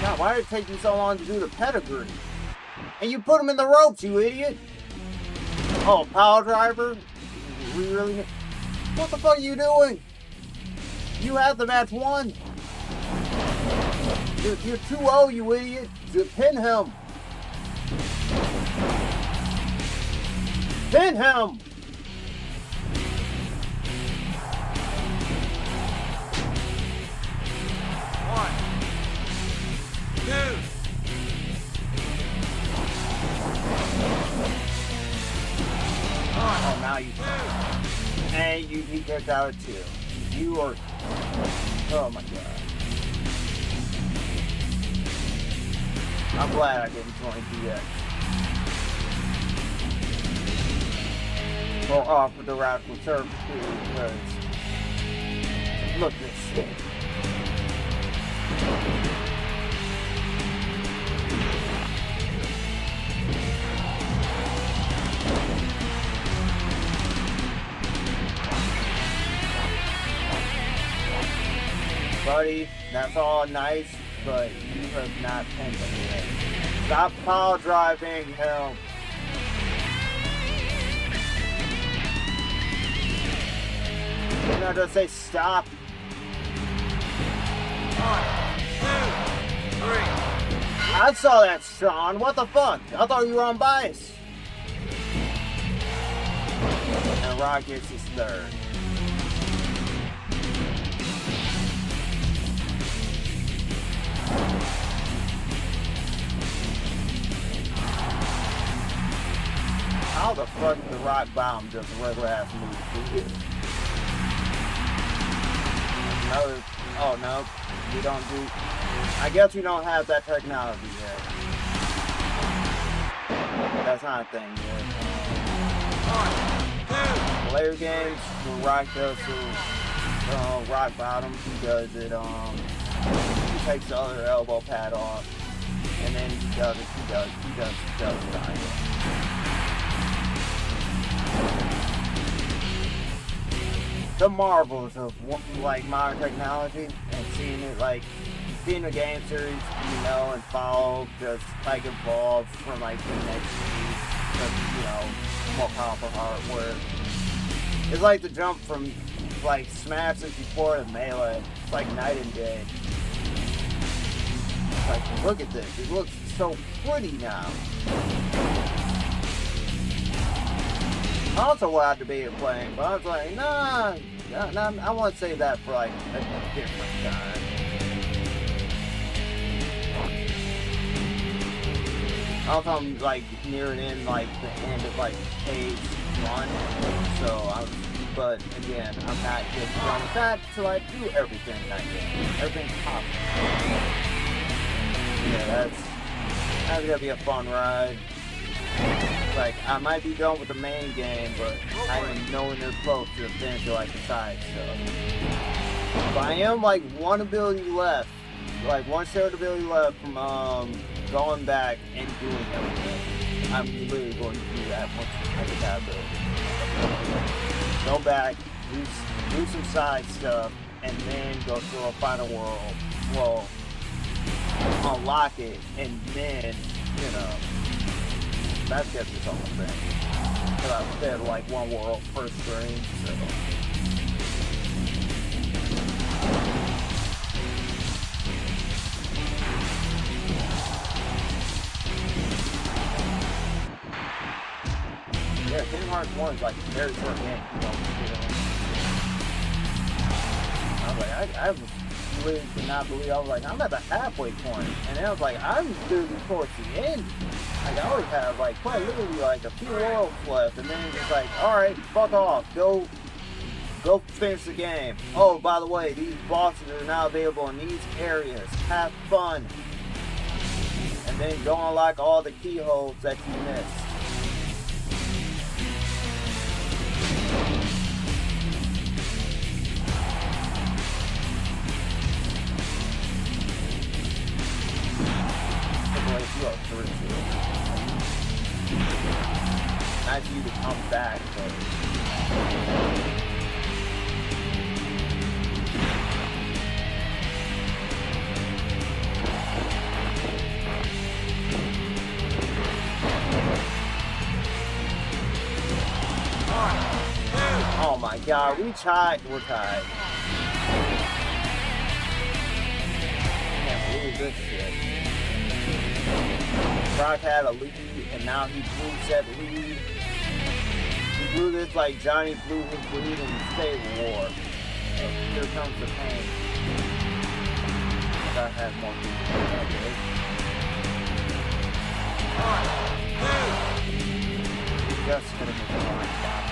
God, why did it take you so long to do the pedigree? And you put him in the ropes, you idiot! Oh, power driver? We really... What the fuck are you doing? You had the match won. You're 2-0, you idiot. Pin him. Pin him. One, 2. Oh, now you... And you kicked out of 2. You are... Oh my god. I'm glad I didn't join DX. Or offer the radical service because look at this shit. Buddy, that's all nice, but you have not pinned him yet. Stop power driving him. You're not gonna say stop. 1, 2, 3. I saw that, Sean. What the fuck? I thought you were unbiased. And Rock gets his 3rd. How the fuck did the Rock bomb just a regular ass move? Another, oh no, we don't do, I guess we don't have that technology yet. That's not a thing yet. 1, 2. Later games, when Rock does the Rock bottom, he does it, he takes the other elbow pad off, and then he does it. The marvels of like modern technology and seeing it like seeing the game series, you know, and follow just like evolve from like the next to, more powerful hardware. It's like the jump from like Smash 64 to Melee. It's like night and day. Like, look at this. It looks so pretty now. I also will have to be playing, but I was like, nah, I want to save that for like a different time. Also, I'm like nearing in like the end of like phase 1, so but again, I'm not just done with that till I do everything that game. Everything's possible. Yeah, that's gonna be a fun ride. Like, I might be done with the main game, but I am nowhere near close to the finish of like the side stuff. But I am like one ability left, like one shared ability left from going back and doing everything. I'm literally going to do that once I get that ability. Go back, do some side stuff, and then go through a final world. Well, unlock it, and then, that's just its own thing. Because I said like one world per screen, so. Yeah, Kingdom Hearts 1 is like a very short game. I was like, I really could not believe, I was like, I'm at the halfway point, and then I was like, I'm literally towards the end. Like, I always have like quite literally like a few worlds left, and then it's like, alright, fuck off, go finish the game. Oh, by the way, these bosses are now available in these areas. Have fun. And then go unlock all the keyholes that you missed. Wait, you are through to it. Nice of you to come back, but... Oh my god, we're tied. Can't believe this shit. Brock had a lead, and now he blew that lead. He blew this like Johnny blew his lead in Stable War. Here comes the pain. I gotta have more people. Just gonna make a line stop.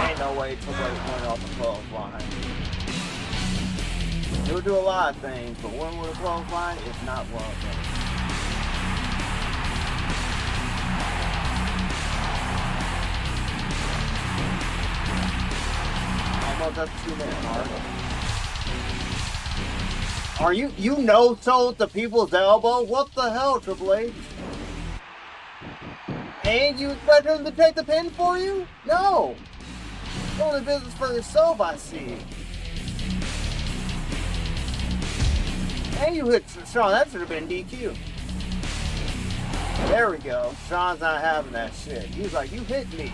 Ain't no way to win off the clothesline. He'll do a lot of things, but one with a clothesline is not one of them. Almost up to 2 minutes, Mark. Are you no-sold the people's elbow? What the hell, Triple H? And you expect him to take the pin for you? No! Go into business for yourself, I see. And you hit Sean, that should have been DQ. There we go. Sean's not having that shit. He's like, you hit me.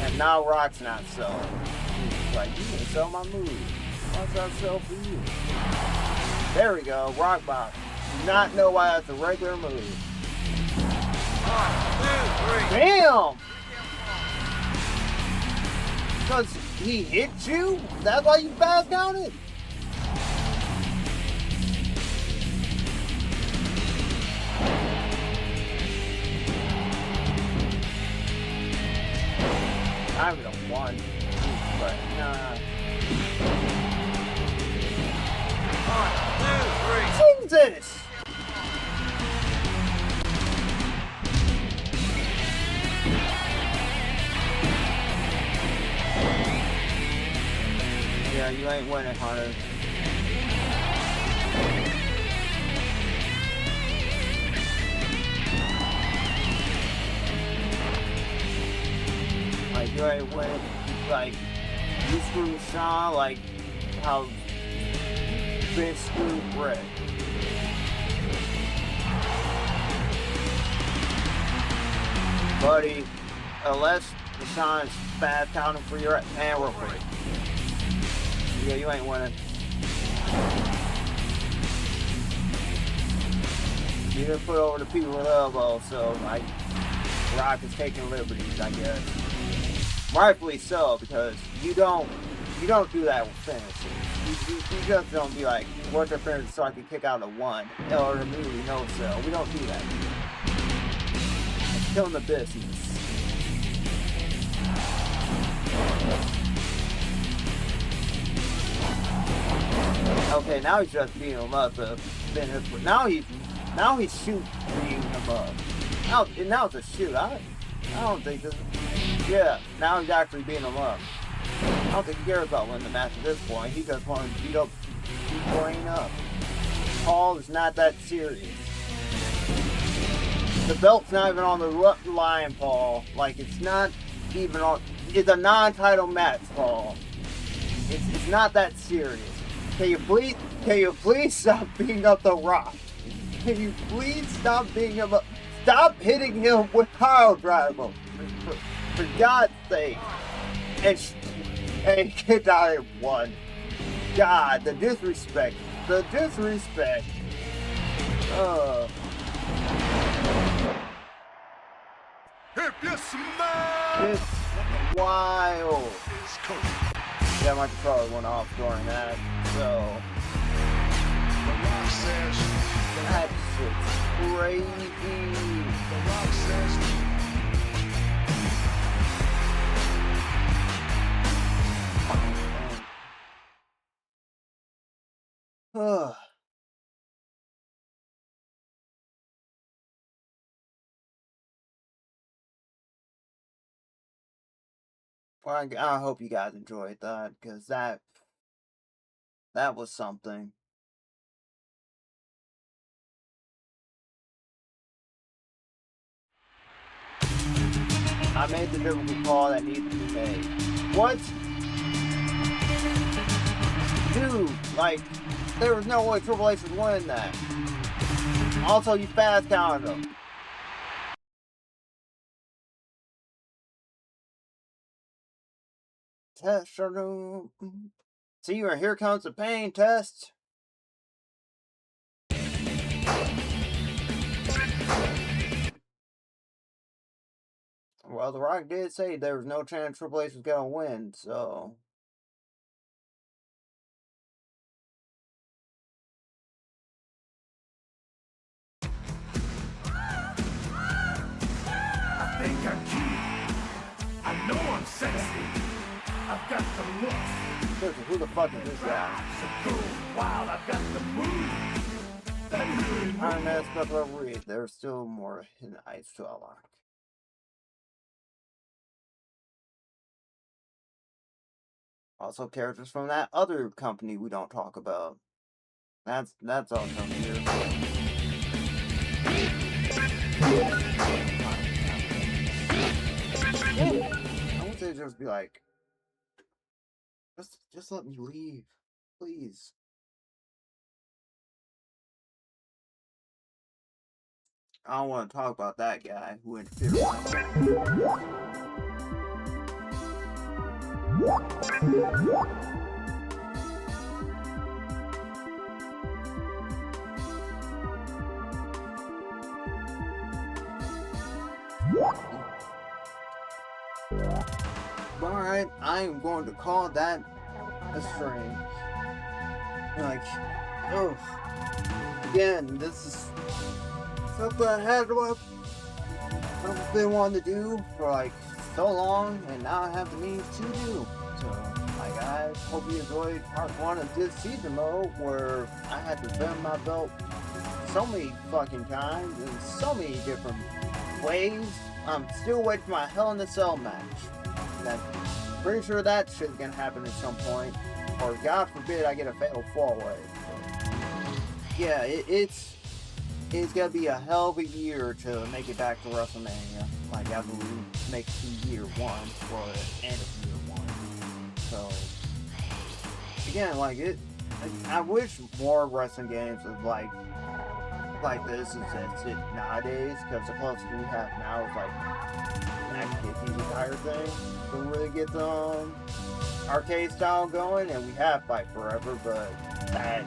And now Rock's not selling. He's like, you can sell my move. What's that sell for you? There we go. Rock bottom. Do not know why that's a regular move. 1, 2, 3. Damn! Because he hit you? That's why you backed down it? I would have won. But nah. 1, 2, 3. Jesus! Yeah, you ain't winning, Hunter. Like, you ain't winning. Like, you screwed Sean, like, how Vince screwed Brett. Buddy, unless Sean's fast counting for your hand real quick. Yeah, you ain't winning. You didn't put over the people with elbow, so like Rock is taking liberties, I guess. Rightfully so, because you don't do that with finishes. You just don't be like, work your finish so I can kick out a 1 or immediately no sell. We don't do that. It's killing the business. Okay, now he's just beating him up. Now he's shooting him up. Now it's a shoot. I don't think this. Yeah, now he's actually beating him up. I don't think he cares about winning the match at this point. He just wants to beat Brain up. Paul is not that serious. The belt's not even on the line, Paul. Like, it's not even on. It's a non-title match, Paul. It's not that serious. Can you please stop beating up The Rock? Can you please stop beating him up? Stop hitting him with pile driver. For God's sake. And get out of 1. God, the disrespect. The disrespect. If you smell, It's wild. it's cold. Yeah, my controller went off during that, so The Rock says, that's just crazy. The Rock says, Ugh. Well, I hope you guys enjoyed that, because that was something. I made the difficult call that needed to be made. What? Dude, like, there was no way Triple H would win that. Also, you fast counted him. Test. See you, and here comes the pain test. Well, The Rock did say there was no chance Triple H was gonna win, so. I think I'm cute. I know I'm sexy. I've got the look. Who the fuck is this guy? So cool, wild. I've got the move. That really Iron Man Special Read. There's still more hidden ice to unlock. Also, characters from that other company we don't talk about. That's also here. I want to just be like, just let me leave, please. I don't want to talk about that guy who interfered with Alright, I am going to call that a string. Like, oh, again, this is something I had I've been wanting to do for like so long, and now I have the means to do. So, like, I hope you enjoyed part 1 of this season mode, where I had to bend my belt so many fucking times in so many different ways. I'm still waiting for my Hell in a Cell match. I'm pretty sure that shit's gonna happen at some point, or God forbid I get a fatal four-way. Yeah, it's gonna be a hell of a year to make it back to WrestleMania. Like, I believe make it to year 1 or end of year 1. So again, like, I wish more wrestling games was like this is it nowadays, because the closest we have now is like actually the entire thing to really get the arcade style going, and we have Fight Forever, but that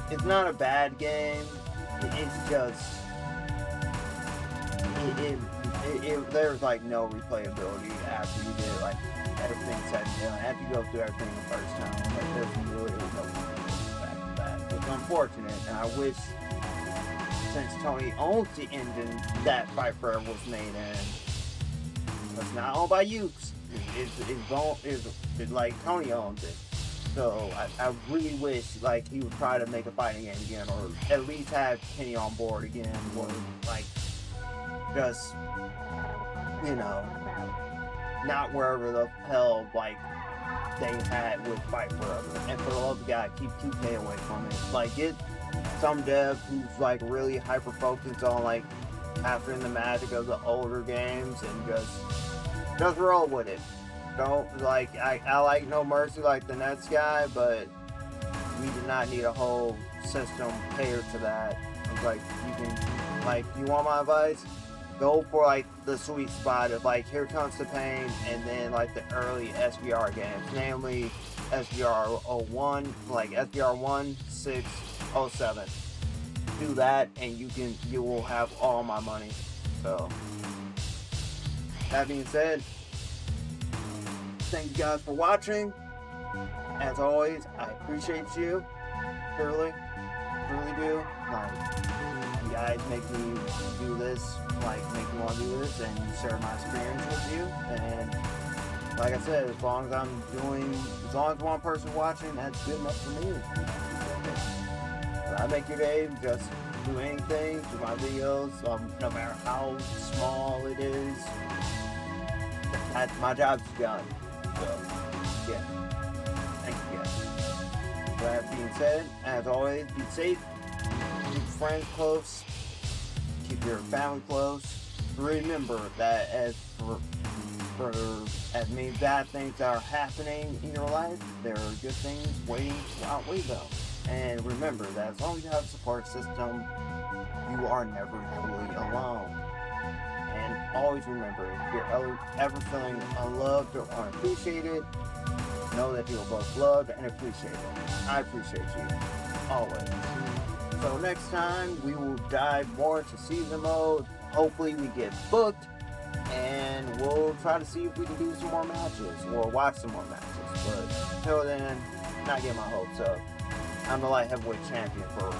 it's not a bad game. It's just there's like no replayability after you did like everything said and done. After you go through everything the first time, like there's really no back to that. It's unfortunate, and I wish, since Tony owns the engine that Fight Forever was made in, it's not owned by Ukes. It's like Tony owns it. So I really wish like he would try to make a fighting game again, or at least have Kenny on board again, or like just, you know, not wherever the hell like they had with Fight Forever. And for the love of God, keep 2K away from it. Like, get some dev who's like really hyper focused on like capturing the magic of the older games, and just roll with it. Don't, like, I like No Mercy like the next guy, but we do not need a whole system catered to that. It's like, you can, like, you want my advice? Go for like the sweet spot of like Here Comes the Pain, and then like the early SBR games, namely SBR 01, like SBR 1, 6, 07. Do that, and you will have all my money. So, that being said, thank you guys for watching. As always, I appreciate you. Truly do. Like, you guys make me do this, like, make me want to do this and share my experience with you. And like I said, as long as one person watching, that's good enough for me. I make your day, just do anything, do my videos, no matter how small it is. my job's done. So, yeah. Thank you guys. With that being said, as always, be safe, keep friends close, keep your family close. Remember that as many bad things that are happening in your life, there are good things waiting to outweigh them. And remember that as long as you have a support system, you are never truly alone. And always remember, if you're ever feeling unloved or unappreciated, know that you are both loved and appreciated. I appreciate you. Always. So next time, we will dive more into season mode. Hopefully we get booked. And we'll try to see if we can do some more matches. Or watch some more matches. But until then, not get my hopes up. I'm the light heavyweight champion for